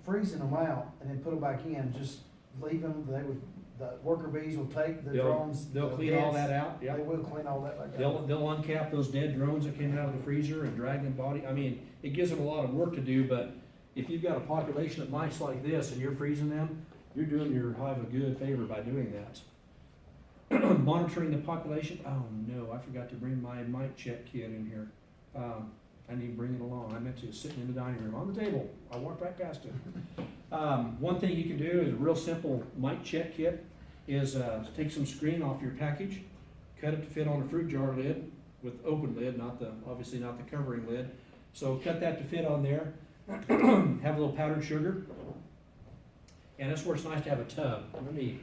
freezing them out and then put them back in, just leave them, the worker bees will take the drones. They'll clean all that out, yeah. They will clean all that back They'll out. uncap those dead drones that came out of the freezer and drag them body. I mean, it gives them a lot of work to do, but if you've got a population of mice like this and you're freezing them, you're doing your hive a good favor by doing that. Monitoring the population. Oh no, I forgot to bring my mite check kit in here. I need to bring it along. I meant to sitting in the dining room on the table. I walked right past it. One thing you can do is a real simple mite check kit is take some screen off your package, cut it to fit on a fruit jar lid with open lid, obviously not the covering lid. So cut that to fit on there. Have a little powdered sugar. And that's where it's nice to have a tub. Let me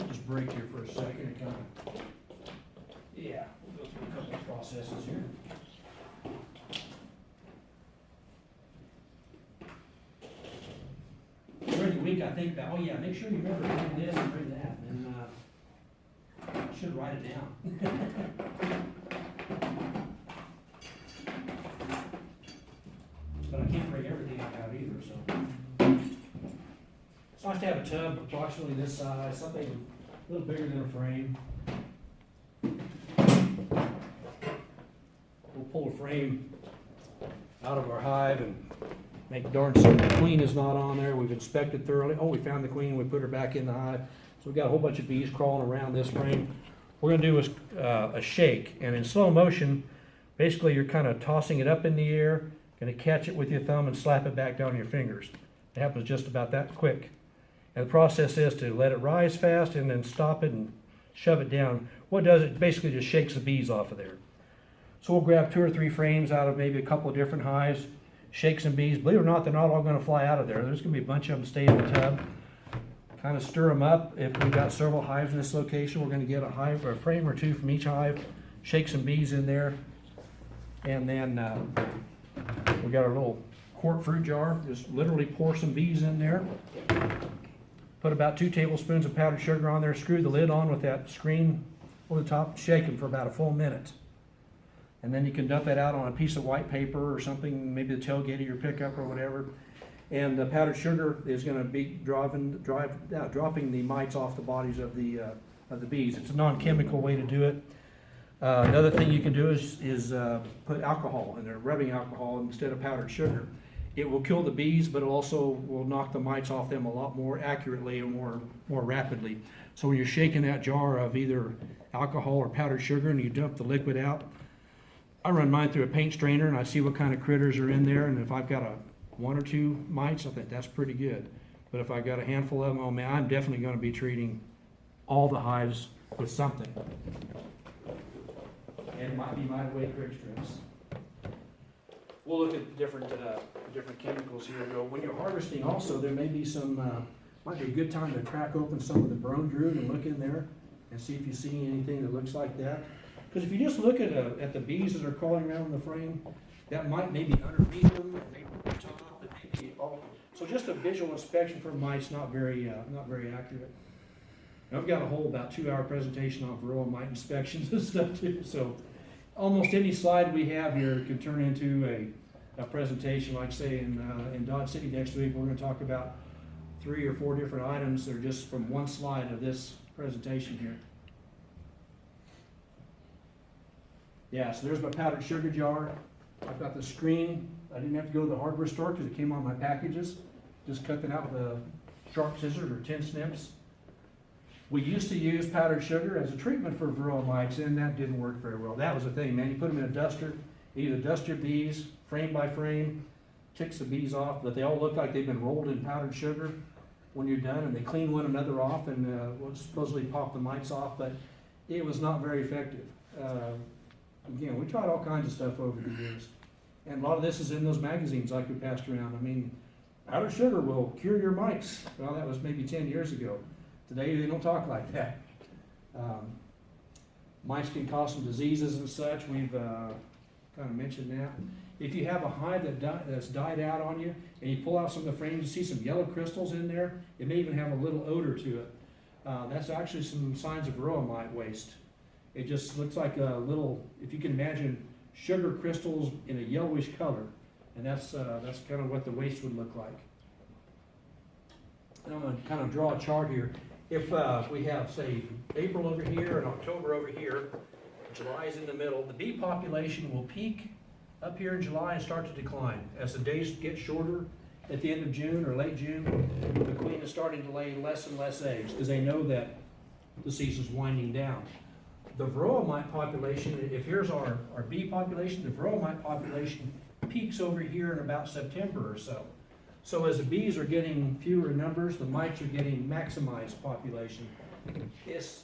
just break here for a second and kind of, yeah, we'll go through a couple of processes here. During the week, I think that, oh yeah, make sure you remember to bring this and bring that, and I should write it down. But I can't bring everything out either, so. It's nice to have a tub approximately this size, something a little bigger than a frame. We'll pull a frame out of our hive and make darn certain the queen is not on there. We've inspected thoroughly. Oh, we found the queen. We put her back in the hive. So we've got a whole bunch of bees crawling around this frame. What we're going to do is a shake. And in slow motion, basically you're kind of tossing it up in the air, going to catch it with your thumb and slap it back down your fingers. It happens just about that quick. And the process is to let it rise fast and then stop it and shove it down. What it does, it basically just shakes the bees off of there. So we'll grab 2 or 3 frames out of maybe a couple of different hives, shake some bees. Believe it or not, they're not all going to fly out of there. There's going to be a bunch of them stay in the tub. Kind of stir them up. If we've got several hives in this location, we're going to get a hive or a frame or 2 from each hive, shake some bees in there, and then we've got our little quart fruit jar. Just literally pour some bees in there. Put about 2 tablespoons of powdered sugar on there. Screw the lid on with that screen over the top. Shake them for about a full minute. And then you can dump that out on a piece of white paper or something, maybe the tailgate of your pickup or whatever. And the powdered sugar is going to be dropping the mites off the bodies of the bees. It's a non-chemical way to do it. Another thing you can do is put alcohol in there, rubbing alcohol instead of powdered sugar. It will kill the bees, but it also will knock the mites off them a lot more accurately and more rapidly. So when you're shaking that jar of either alcohol or powdered sugar and you dump the liquid out, I run mine through a paint strainer and I see what kind of critters are in there, and if I've got one or two mites, I think that's pretty good. But if I got a handful of them, oh man, I'm definitely gonna be treating all the hives with something. And it might be my weight Crick strips. We'll look at different chemicals here. When you're harvesting also, there may be some, might be a good time to crack open some of the brome drood and look in there and see if you see anything that looks like that. Because if you just look at the bees that are crawling around the frame, that might maybe underneath them, maybe on top, and maybe all. So just a visual inspection for mites, not very accurate. And I've got a whole about 2-hour presentation on varroa mite inspections and stuff too. So almost any slide we have here can turn into a presentation. Like say in Dodge City next week, we're going to talk about 3 or 4 different items that are just from one slide of this presentation here. Yeah, so there's my powdered sugar jar. I've got the screen. I didn't have to go to the hardware store because it came on my packages. Just cut that out with a sharp scissors or 10 snips. We used to use powdered sugar as a treatment for varroa mites, and that didn't work very well. That was the thing, man. You put them in a duster, you either dust your bees frame by frame, ticks the bees off, but they all look like they've been rolled in powdered sugar when you're done, and they clean one another off and will supposedly pop the mites off, but it was not very effective. Again, we tried all kinds of stuff over the years, and a lot of this is in those magazines like we passed around. I mean, powdered sugar will cure your mites. Well, that was maybe 10 years ago. Today, they don't talk like that. Mice can cause some diseases and such. We've kind of mentioned that. If you have a hive that's died out on you, and you pull out some of the frames, you see some yellow crystals in there, it may even have a little odor to it. That's actually some signs of varroa mite waste. It just looks like a little, if you can imagine, sugar crystals in a yellowish color, and that's kind of what the waste would look like. And I'm going to kind of draw a chart here. If we have, say, April over here and October over here, July is in the middle, the bee population will peak up here in July and start to decline. As the days get shorter at the end of June or late June, the queen is starting to lay less and less eggs because they know that the season's winding down. The varroa mite population, if here's our bee population, the varroa mite population peaks over here in about September or so. So as the bees are getting fewer in numbers, the mites are getting maximized population. It's,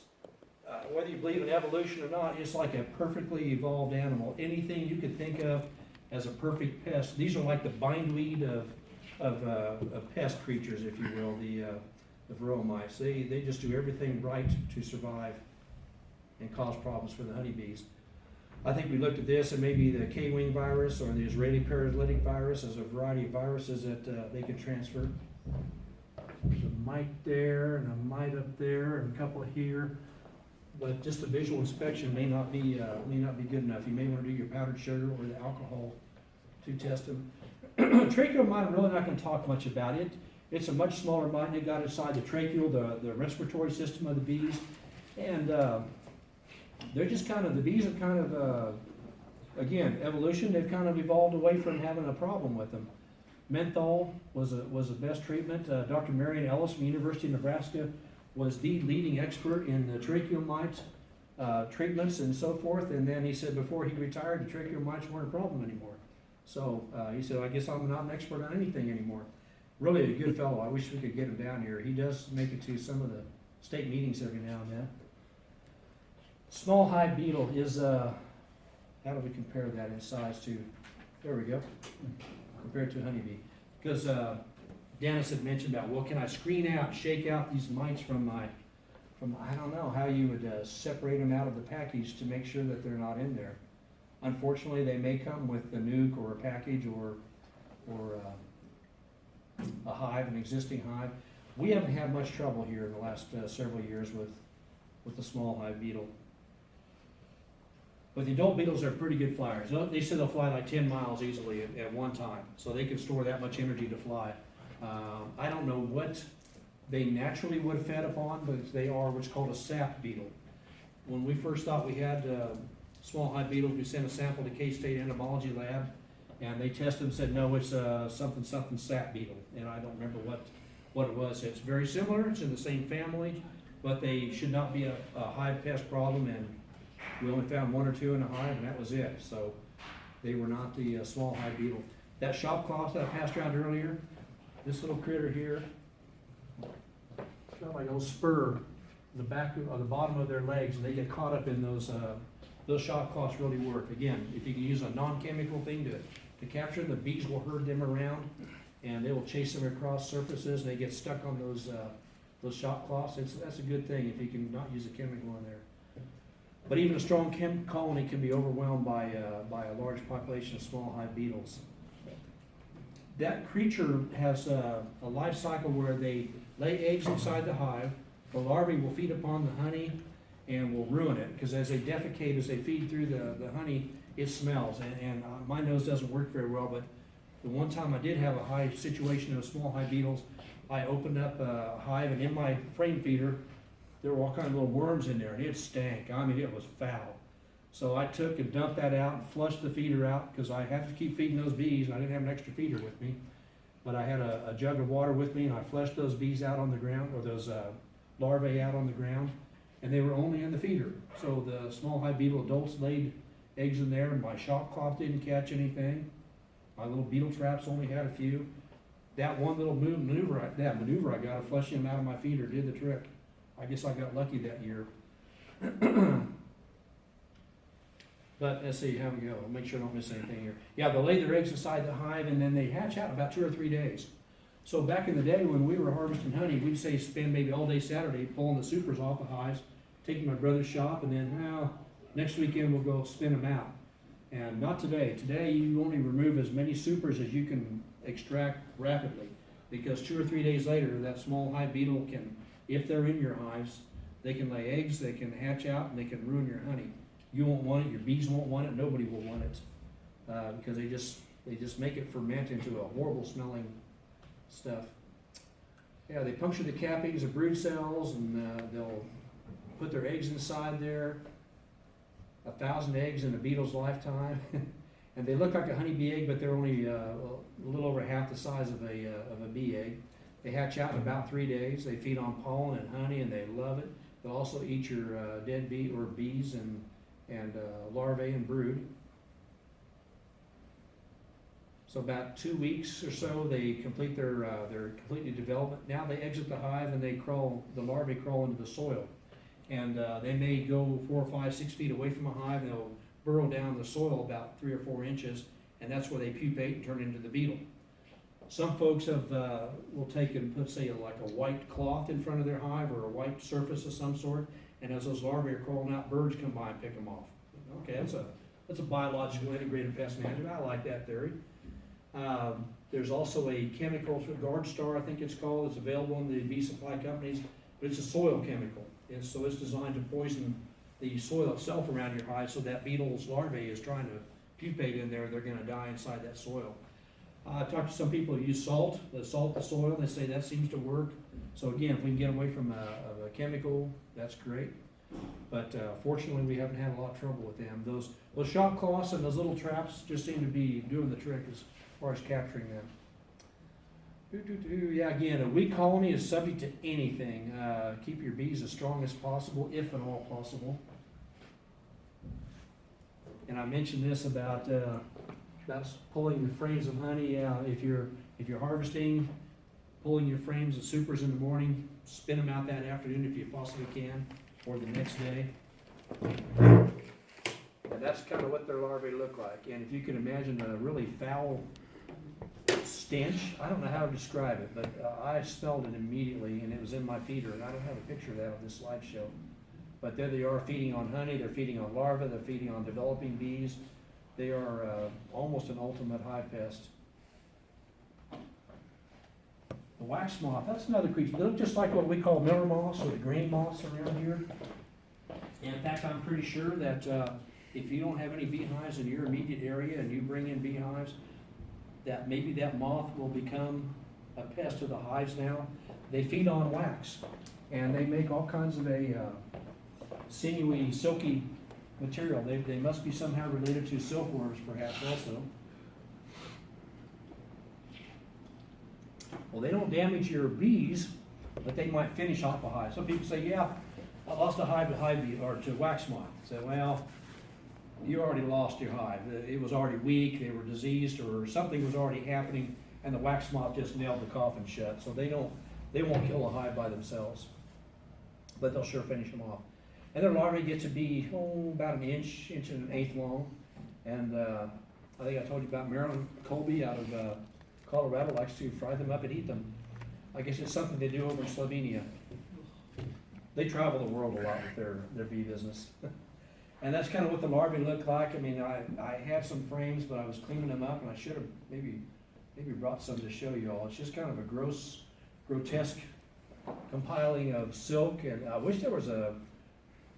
whether you believe in evolution or not, it's like a perfectly evolved animal. Anything you could think of as a perfect pest. These are like the bindweed of pest creatures, if you will, the varroa mites. They just do everything right to survive and cause problems for the honeybees. I think we looked at this, and maybe the K-wing virus or the Israeli paralytic virus as a variety of viruses that they can transfer. There's a mite there and a mite up there and a couple here, but just a visual inspection may not be good enough. You may want to do your powdered sugar or the alcohol to test them. Tracheal mite, I'm really not going to talk much about it. It's a much smaller mite. They got inside the tracheal, the respiratory system of the bees, and they're just kind of, the bees have kind of, again, evolution, they've kind of evolved away from having a problem with them. Menthol was the best treatment. Dr. Marion Ellis from University of Nebraska was the leading expert in the tracheal mite treatments and so forth, and then he said before he retired, the tracheal mites weren't a problem anymore. So he said, I guess I'm not an expert on anything anymore. Really a good fellow. I wish we could get him down here. He does make it to some of the state meetings every now and then. Small hive beetle is, how do we compare that in size to, there we go, compared to a honeybee? Because Dennis had mentioned about, well, can I screen out, shake out these mites from I don't know how you would separate them out of the package to make sure that they're not in there. Unfortunately, they may come with a nuke or a package or a hive, an existing hive. We haven't had much trouble here in the last several years with the small hive beetle. But the adult beetles are pretty good flyers. They say they'll fly like 10 miles easily at one time, so they can store that much energy to fly. I don't know what they naturally would have fed upon, but they are what's called a sap beetle. When we first thought we had small hive beetles. We sent a sample to K-State Entomology Lab, and they tested and said, no, it's a something sap beetle, and I don't remember what it was. It's very similar, it's in the same family, but they should not be a hive pest problem, and we only found 1 or 2 in the hive, and that was it. So they were not the small hive beetle. That shop cloth that I passed around earlier, this little critter here, got like a little spur in the back of the bottom of their legs, and they get caught up in those shop cloths really work. Again, if you can use a non-chemical thing to capture them, the bees will herd them around, and they will chase them across surfaces, and they get stuck on those shop cloths. That's a good thing if you can not use a chemical in there. But even a strong colony can be overwhelmed by a large population of small hive beetles. That creature has a life cycle where they lay eggs inside the hive. The larvae will feed upon the honey and will ruin it, because as they defecate, as they feed through the honey, it smells. And my nose doesn't work very well, but the one time I did have a hive situation of small hive beetles, I opened up a hive, and in my frame feeder, there were all kinds of little worms in there, and it stank. I mean, it was foul. So I took and dumped that out and flushed the feeder out, because I have to keep feeding those bees, and I didn't have an extra feeder with me. But I had a jug of water with me, and I flushed those bees out on the ground, or those larvae out on the ground, and they were only in the feeder. So the small hive beetle adults laid eggs in there, and my shop cloth didn't catch anything. My little beetle traps only had a few. That one little maneuver I got of flushing them out of my feeder did the trick. I guess I got lucky that year. But let's see how we go. Make sure I don't miss anything here. Yeah, they'll lay their eggs inside the hive, and then they hatch out in about 2 or 3 days. So back in the day when we were harvesting honey, we'd say spend maybe all day Saturday pulling the supers off the hives, taking my brother's shop, and then next weekend we'll go spin them out. And not today. Today you only remove as many supers as you can extract rapidly, because 2 or 3 days later that small hive beetle can, if they're in your hives, they can lay eggs, they can hatch out, and they can ruin your honey. You won't want it, your bees won't want it, nobody will want it, because they just make it ferment into a horrible smelling stuff. Yeah, they puncture the cappings of brood cells, and they'll put their eggs inside there. 1,000 eggs in a beetle's lifetime. And they look like a honeybee egg, but they're only a little over half the size of a bee egg. They hatch out in about 3 days. They feed on pollen and honey, and they love it. They'll also eat your dead bee or bees and larvae and brood. So about 2 weeks or so, they complete their completely development. Now they exit the hive, and the larvae crawl into the soil. And they may go 4 or 5, 6 feet away from a hive. They'll burrow down the soil about 3 or 4 inches, and that's where they pupate and turn into the beetle. Some folks will take and put, say, like a white cloth in front of their hive, or a white surface of some sort, and as those larvae are crawling out, birds come by and pick them off. Okay, that's a biological integrated pest management. I like that theory. There's also a chemical, Guard Star I think it's called, it's available in the bee supply companies, but it's a soil chemical. And so it's designed to poison the soil itself around your hive, so that beetle's larvae is trying to pupate in there, they're going to die inside that soil. I've talked to some people who use salt, they salt the soil, they say that seems to work. So again, if we can get away from a chemical, that's great. But fortunately, we haven't had a lot of trouble with them. Those shop cloths and those little traps just seem to be doing the trick as far as capturing them. Yeah, again, a weak colony is subject to anything. Keep your bees as strong as possible, if at all possible. And I mentioned this about pulling the frames of honey. If you're harvesting, pulling your frames of supers in the morning, spin them out that afternoon if you possibly can, or the next day. And that's kind of what their larvae look like. And if you can imagine a really foul stench, I don't know how to describe it, but I smelled it immediately, and it was in my feeder, and I don't have a picture of that on this slideshow. But there they are feeding on honey, they're feeding on larvae, they're feeding on developing bees. They are almost an ultimate hive pest. The wax moth, that's another creature. They look just like what we call miller moths, or the green moths around here. And in fact, I'm pretty sure that if you don't have any beehives in your immediate area and you bring in beehives, that maybe that moth will become a pest of the hives now. They feed on wax, and they make all kinds of a sinewy, silky material. They must be somehow related to silkworms perhaps also. Well, they don't damage your bees, but they might finish off a hive. Some people say, yeah, I lost a hive to hive bee or to wax moth. Say, well, you already lost your hive. It was already weak, they were diseased, or something was already happening, and the wax moth just nailed the coffin shut. So they won't kill a hive by themselves, but they'll sure finish them off. And their larvae get to be about an inch and an eighth long. And I think I told you about Marilyn Colby out of Colorado likes to fry them up and eat them. I guess it's something they do over in Slovenia. They travel the world a lot with their bee business. And that's kind of what the larvae look like. I mean, I had some frames, but I was cleaning them up, and I should have maybe brought some to show you all. It's just kind of a grotesque compiling of silk, and I wish there was a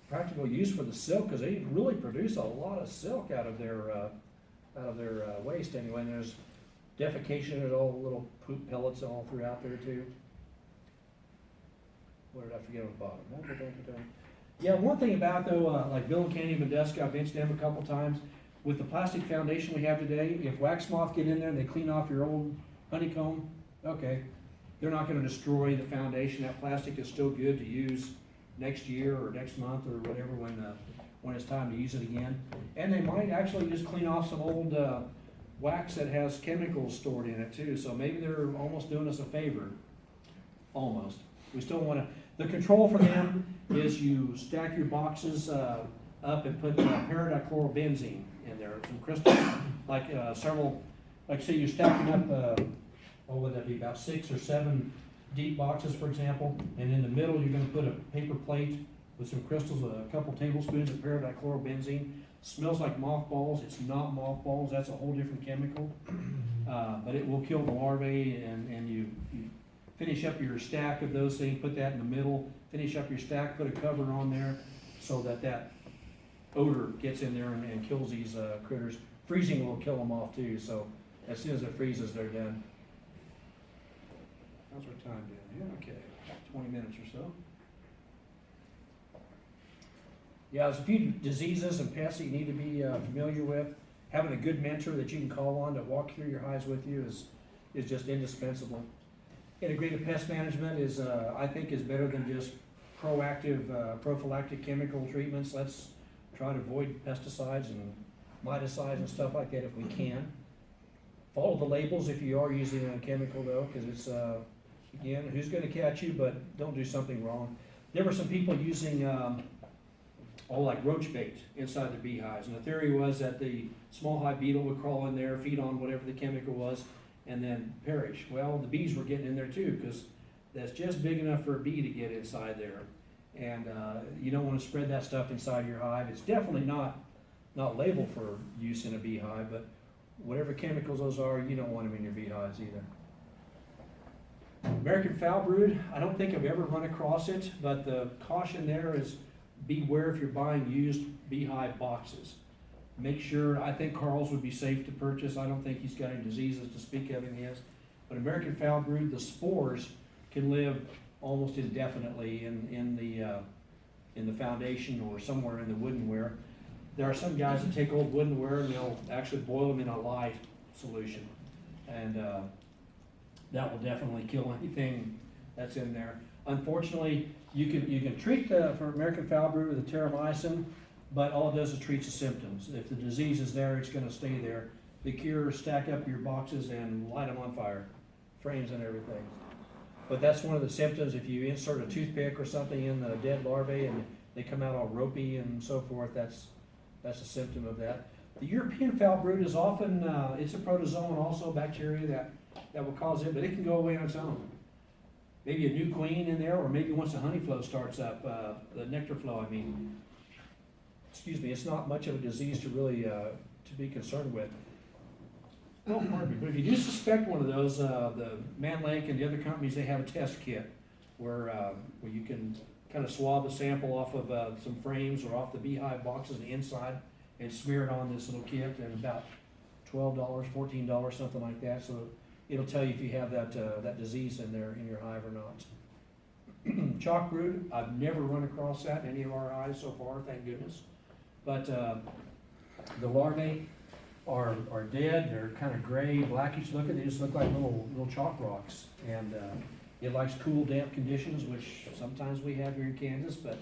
practical use for the silk, because they really produce a lot of silk out of their waste anyway. And there's defecation, there's all little poop pellets all throughout there too. What did I forget on the bottom? Yeah, one thing about though, like Bill and Candy Modeska, I've mentioned them a couple times. With the plastic foundation we have today, if wax moth get in there and they clean off your old honeycomb, okay, they're not going to destroy the foundation. That plastic is still good to use next year or next month or whatever when it's time to use it again. And they might actually just clean off some old wax that has chemicals stored in it too. So maybe they're almost doing us a favor. Almost. We still want to. The control for them is you stack your boxes up and put paradichlorobenzene in there. Some crystals, like several, like say you're stacking up, what would that be, about 6 or 7 deep boxes, for example, and in the middle you're going to put a paper plate with some crystals, a couple tablespoons of paradichlorobenzene. Smells like mothballs. It's not mothballs. That's a whole different chemical, but it will kill the larvae. And you finish up your stack of those things. Put that in the middle. Finish up your stack. Put a cover on there so that odor gets in there and kills these critters. Freezing will kill them off too. So as soon as it freezes, they're done. How's our time doing here? Okay, 20 minutes or so. Yeah, there's a few diseases and pests that you need to be familiar with. Having a good mentor that you can call on to walk through your hives with you is just indispensable. Integrated pest management is, I think, is better than just proactive prophylactic chemical treatments. Let's try to avoid pesticides and miticides and stuff like that if we can. Follow the labels if you are using a chemical though, because it's, again, who's going to catch you, but don't do something wrong. There were some people using like roach bait inside the beehives, and the theory was that the small hive beetle would crawl in there, feed on whatever the chemical was, and then perish. Well, the bees were getting in there too, because that's just big enough for a bee to get inside there. And you don't want to spread that stuff inside your hive. It's definitely not labeled for use in a beehive, but whatever chemicals those are, you don't want them in your beehives either. American foul brood, I don't think I've ever run across it, but the caution there is beware if you're buying used beehive boxes. Make sure, I think Carl's would be safe to purchase. I don't think he's got any diseases to speak of in his. But American foul brood, the spores can live almost indefinitely in the foundation or somewhere in the woodenware. There are some guys that take old woodenware and they'll actually boil them in a lye solution. And that will definitely kill anything that's in there. Unfortunately, you can treat for American foul brood with a terramycin, but all it does is treats the symptoms. If the disease is there, it's going to stay there. The cure, stack up your boxes and light them on fire, frames and everything. But that's one of the symptoms. If you insert a toothpick or something in the dead larvae and they come out all ropey and so forth, that's a symptom of that. The European foul brood is often, it's a protozoan also, bacteria that will cause it, but it can go away on its own. Maybe a new queen in there, or maybe once the honey flow starts up, the nectar flow, I mean, excuse me, it's not much of a disease to really, to be concerned with. Oh, pardon me, but if you do suspect one of those, the Man Lake and the other companies, they have a test kit where you can kind of swab a sample off of some frames or off the beehive boxes on the inside and smear it on this little kit, and about $12, $14, something like that. So it'll tell you if you have that disease in there in your hive or not. Chalk brood, I've never run across that in any of our hives so far, thank goodness. But, the larvae are dead, they're kind of gray, blackish looking, they just look like little chalk rocks. And, it likes cool, damp conditions, which sometimes we have here in Kansas, but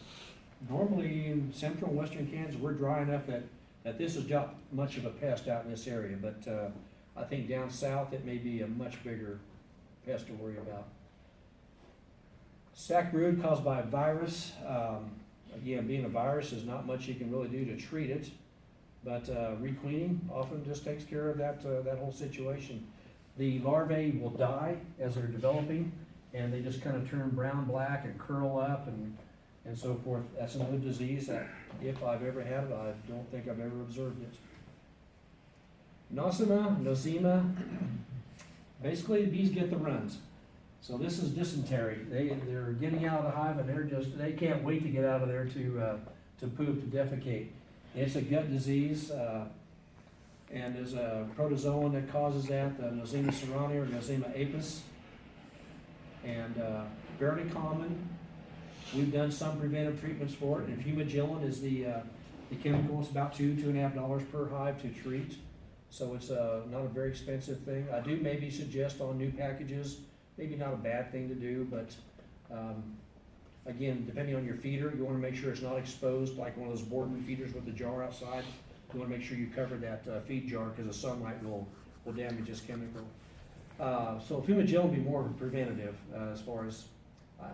normally in central and western Kansas, we're dry enough that this is not much of a pest out in this area. But, I think down south, it may be a much bigger pest to worry about. Sac brood caused by a virus. Again, being a virus, is not much you can really do to treat it, but requeening often just takes care of that whole situation. The larvae will die as they're developing, and they just kind of turn brown, black, and curl up, and so forth. That's another disease that, if I've ever had it, I don't think I've ever observed it. Nosema, basically bees get the runs. So this is dysentery. They're getting out of the hive and they can't wait to get out of there to poop, to defecate. It's a gut disease, and there's a protozoan that causes that, the Nosema ceranae or Nosema apis, and fairly common. We've done some preventive treatments for it, and fumagillin is the chemical. It's about $2.5 per hive to treat. So it's not a very expensive thing. I do maybe suggest on new packages, maybe not a bad thing to do, but again, depending on your feeder, you want to make sure it's not exposed like one of those boardroom feeders with the jar outside. You want to make sure you cover that feed jar because the sunlight will damage this chemical. So fumagillin will be more preventative as far as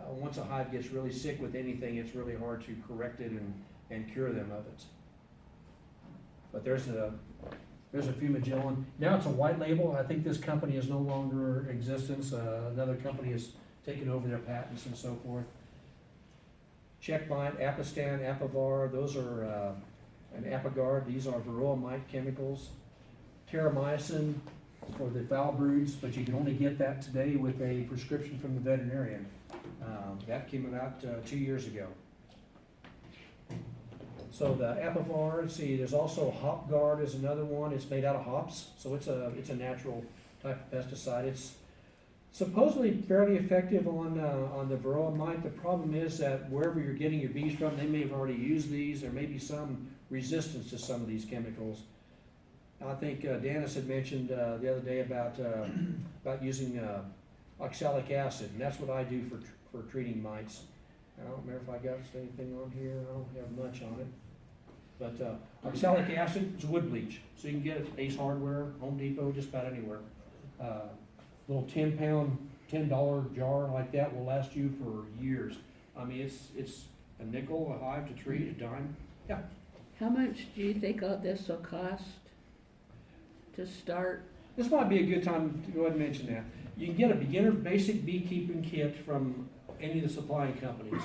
once a hive gets really sick with anything, it's really hard to correct it and cure them of it. But there's a fumagillin. Now it's a white label. I think this company is no longer in existence. Another company has taken over their patents and so forth. Checkmite, Apistan, Apivar, those are, and Apigard, these are varroa mite chemicals. Terramycin for the foul broods, but you can only get that today with a prescription from the veterinarian. That came about 2 years ago. So the Apivar, let's see, there's also HopGuard is another one. It's made out of hops, so it's a natural type of pesticide. It's supposedly fairly effective on the varroa mite. The problem is that wherever you're getting your bees from, they may have already used these. There may be some resistance to some of these chemicals. I think Dennis had mentioned the other day about using oxalic acid, and that's what I do for treating mites. I don't remember if I got anything on here. I don't have much on it. But oxalic acid is wood bleach. So you can get it at Ace Hardware, Home Depot, just about anywhere. Little 10-pound, $10 jar like that will last you for years. I mean, it's a nickel a hive to treat, a dime. Yeah. How much do you think all this will cost to start? This might be a good time to go ahead and mention that. You can get a beginner basic beekeeping kit from any of the supplying companies,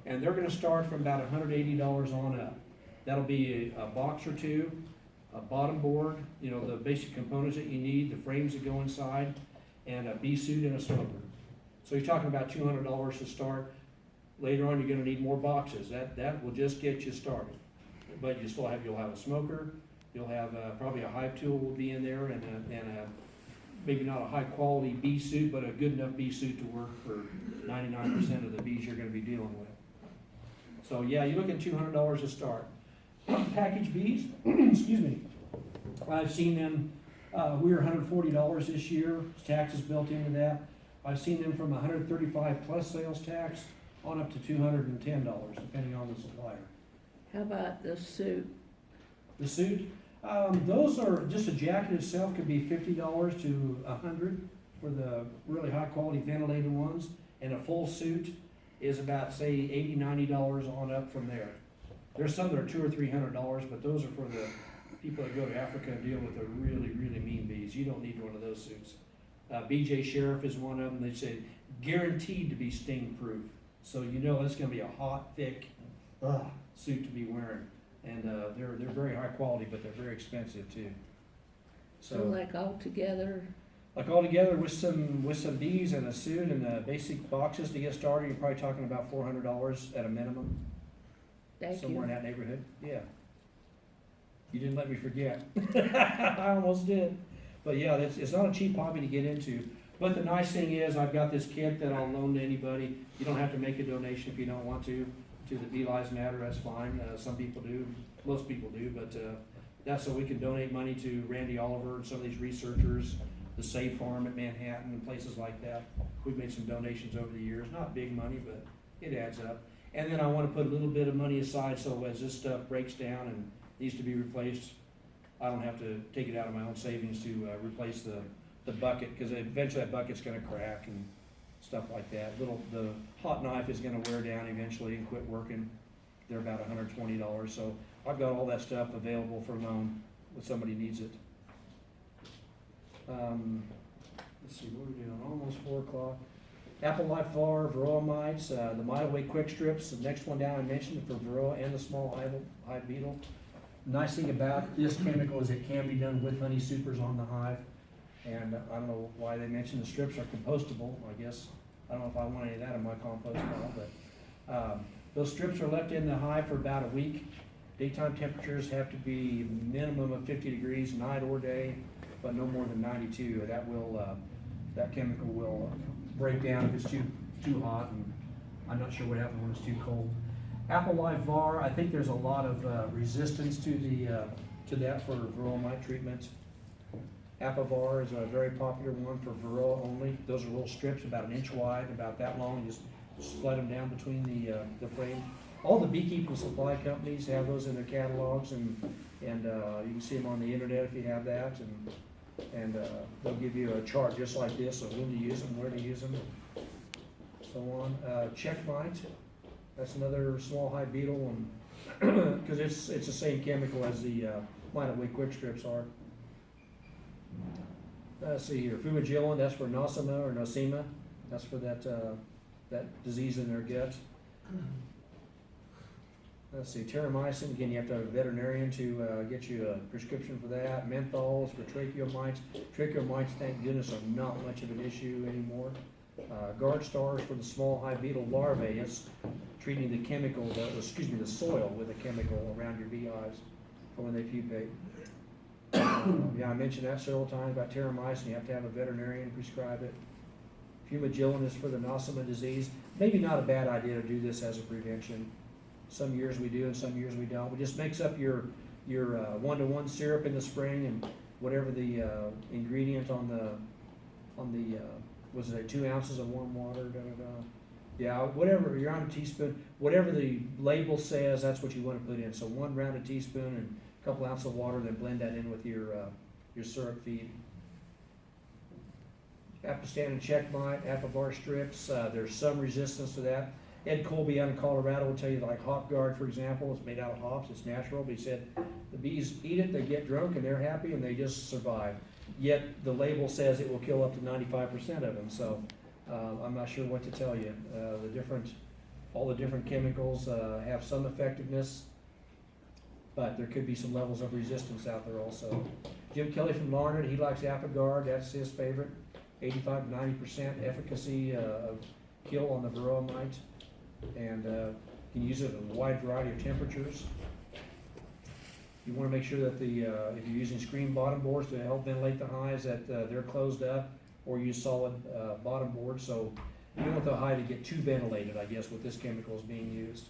and they're gonna start from about $180 on up. That'll be a box or two, a bottom board, you know, the basic components that you need, the frames that go inside, and a bee suit and a smoker. So you're talking about $200 to start. Later on, you're gonna need more boxes. That will just get you started. But you'll have a smoker, you'll have probably a hive tool will be in there, and a maybe not a high quality bee suit, but a good enough bee suit to work for 99% of the bees you're gonna be dealing with. So yeah, you're looking at $200 to start. Packaged bees, excuse me, I've seen them, we were $140 this year, taxes built into that. I've seen them from 135 plus sales tax on up to $210, depending on the supplier. How about the suit? The suit, those are, just a jacket itself could be $50 to $100 for the really high quality ventilated ones, and a full suit is about, say, $80, $90 on up from there. There's some that are $200 or $300, but those are for the people that go to Africa and deal with the really, really mean bees. You don't need one of those suits. BJ Sheriff is one of them. They say guaranteed to be sting proof. So you know it's gonna be a hot, thick suit to be wearing. And they're very high quality, but they're very expensive too. So like all together? Like all together with some bees and a suit and the basic boxes to get started, you're probably talking about $400 at a minimum. Somewhere in that neighborhood, yeah. You didn't let me forget. I almost did. But yeah, it's not a cheap hobby to get into. But the nice thing is I've got this kit that I'll loan to anybody. You don't have to make a donation if you don't want to. to the Bee Lives Matter, that's fine. Some people do, most people do, but that's so we can donate money to Randy Oliver and some of these researchers, the Save Farm at Manhattan and places like that. We've made some donations over the years, not big money, but it adds up. And then I want to put a little bit of money aside so as this stuff breaks down and needs to be replaced, I don't have to take it out of my own savings to replace the bucket, because eventually that bucket's gonna crack and stuff like that. The hot knife is gonna wear down eventually and quit working. They're about $120, so I've got all that stuff available for loan if somebody needs it. Let's see, what are we doing? Almost 4 o'clock. Apple Life VAR, Varroa mites, the Mite Away quick strips, the next one down I mentioned for Varroa and the small hive beetle. Nice thing about this chemical is it can be done with honey supers on the hive. And I don't know why they mentioned the strips are compostable. I guess, I don't know if I want any of that in my compost pile, but those strips are left in the hive for about a week. Daytime temperatures have to be minimum of 50 degrees, night or day, but no more than 92. That chemical will break down if it's too hot, and I'm not sure what happens when it's too cold. Apple Live VAR, I think there's a lot of resistance to that for Varroa mite treatment. Apivar is a very popular one for Varroa only. Those are little strips about 1 inch wide, about that long. You just slide them down between the frame. All the beekeeping supply companies have those in their catalogs, and you can see them on the internet if you have that, and they'll give you a chart just like this of when to use them, where to use them, so on. Check mite, that's another small hive beetle, and because it's the same chemical as the Mite Away quick strips are. Let's see here, fumagillin, that's for nosema or nosema, that's for that disease in their gut. Let's see, terramycin, again, you have to have a veterinarian to get you a prescription for that. Menthols for tracheomites. Tracheomites, thank goodness, are not much of an issue anymore. Guard stars for the small hive beetle larvae. It's treating the the soil with a chemical around your beehives for when they pupate. Yeah, I mentioned that several times about terramycin. You have to have a veterinarian prescribe it. Fumagillin is for the nosema disease. Maybe not a bad idea to do this as a prevention. Some years we do and some years we don't. We just mix up your 1-to-1 syrup in the spring, and whatever the ingredient on the was it 2 ounces of warm water, yeah, whatever, you're on a teaspoon, whatever the label says, that's what you want to put in. So 1 rounded teaspoon and a couple ounces of water, then blend that in with your syrup feed. Apistan and check mite, Apivar strips, there's some resistance to that. Ed Colby out in Colorado will tell you, like Hop Guard, for example, it's made out of hops, it's natural, but he said the bees eat it, they get drunk, and they're happy, and they just survive. Yet the label says it will kill up to 95% of them, so I'm not sure what to tell you. All the different chemicals have some effectiveness, but there could be some levels of resistance out there also. Jim Kelly from Larned, he likes Apigard, that's his favorite. 85 to 90% efficacy of kill on the Varroa mite, and you can use it in a wide variety of temperatures. You want to make sure that if you're using screen bottom boards to help ventilate the hives, that they're closed up, or use solid bottom boards, so you don't want the hive to get too ventilated, I guess, with this chemical is being used.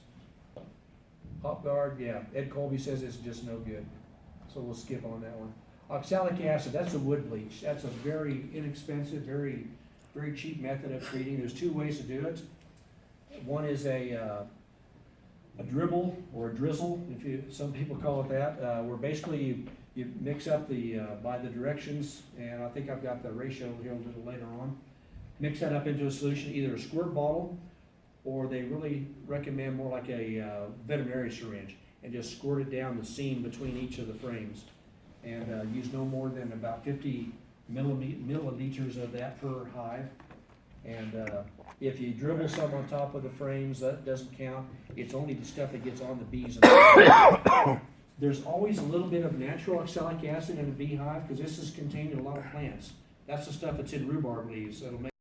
Hop Guard, yeah, Ed Colby says it's just no good, so we'll skip on that one. Oxalic acid, that's a wood bleach. That's a very inexpensive, very cheap method of treating. There's 2 ways to do it. One is a dribble or a drizzle, some people call it that, where basically you mix up by the directions, and I think I've got the ratio here a little later on. Mix that up into a solution, either a squirt bottle, or they really recommend more like a veterinary syringe, and just squirt it down the seam between each of the frames. And use no more than about 50 milliliters of that per hive. And if you dribble some on top of the frames, that doesn't count. It's only the stuff that gets on the bees. There's always a little bit of natural oxalic acid in a beehive, because this is contained in a lot of plants. That's the stuff that's in rhubarb leaves. That'll make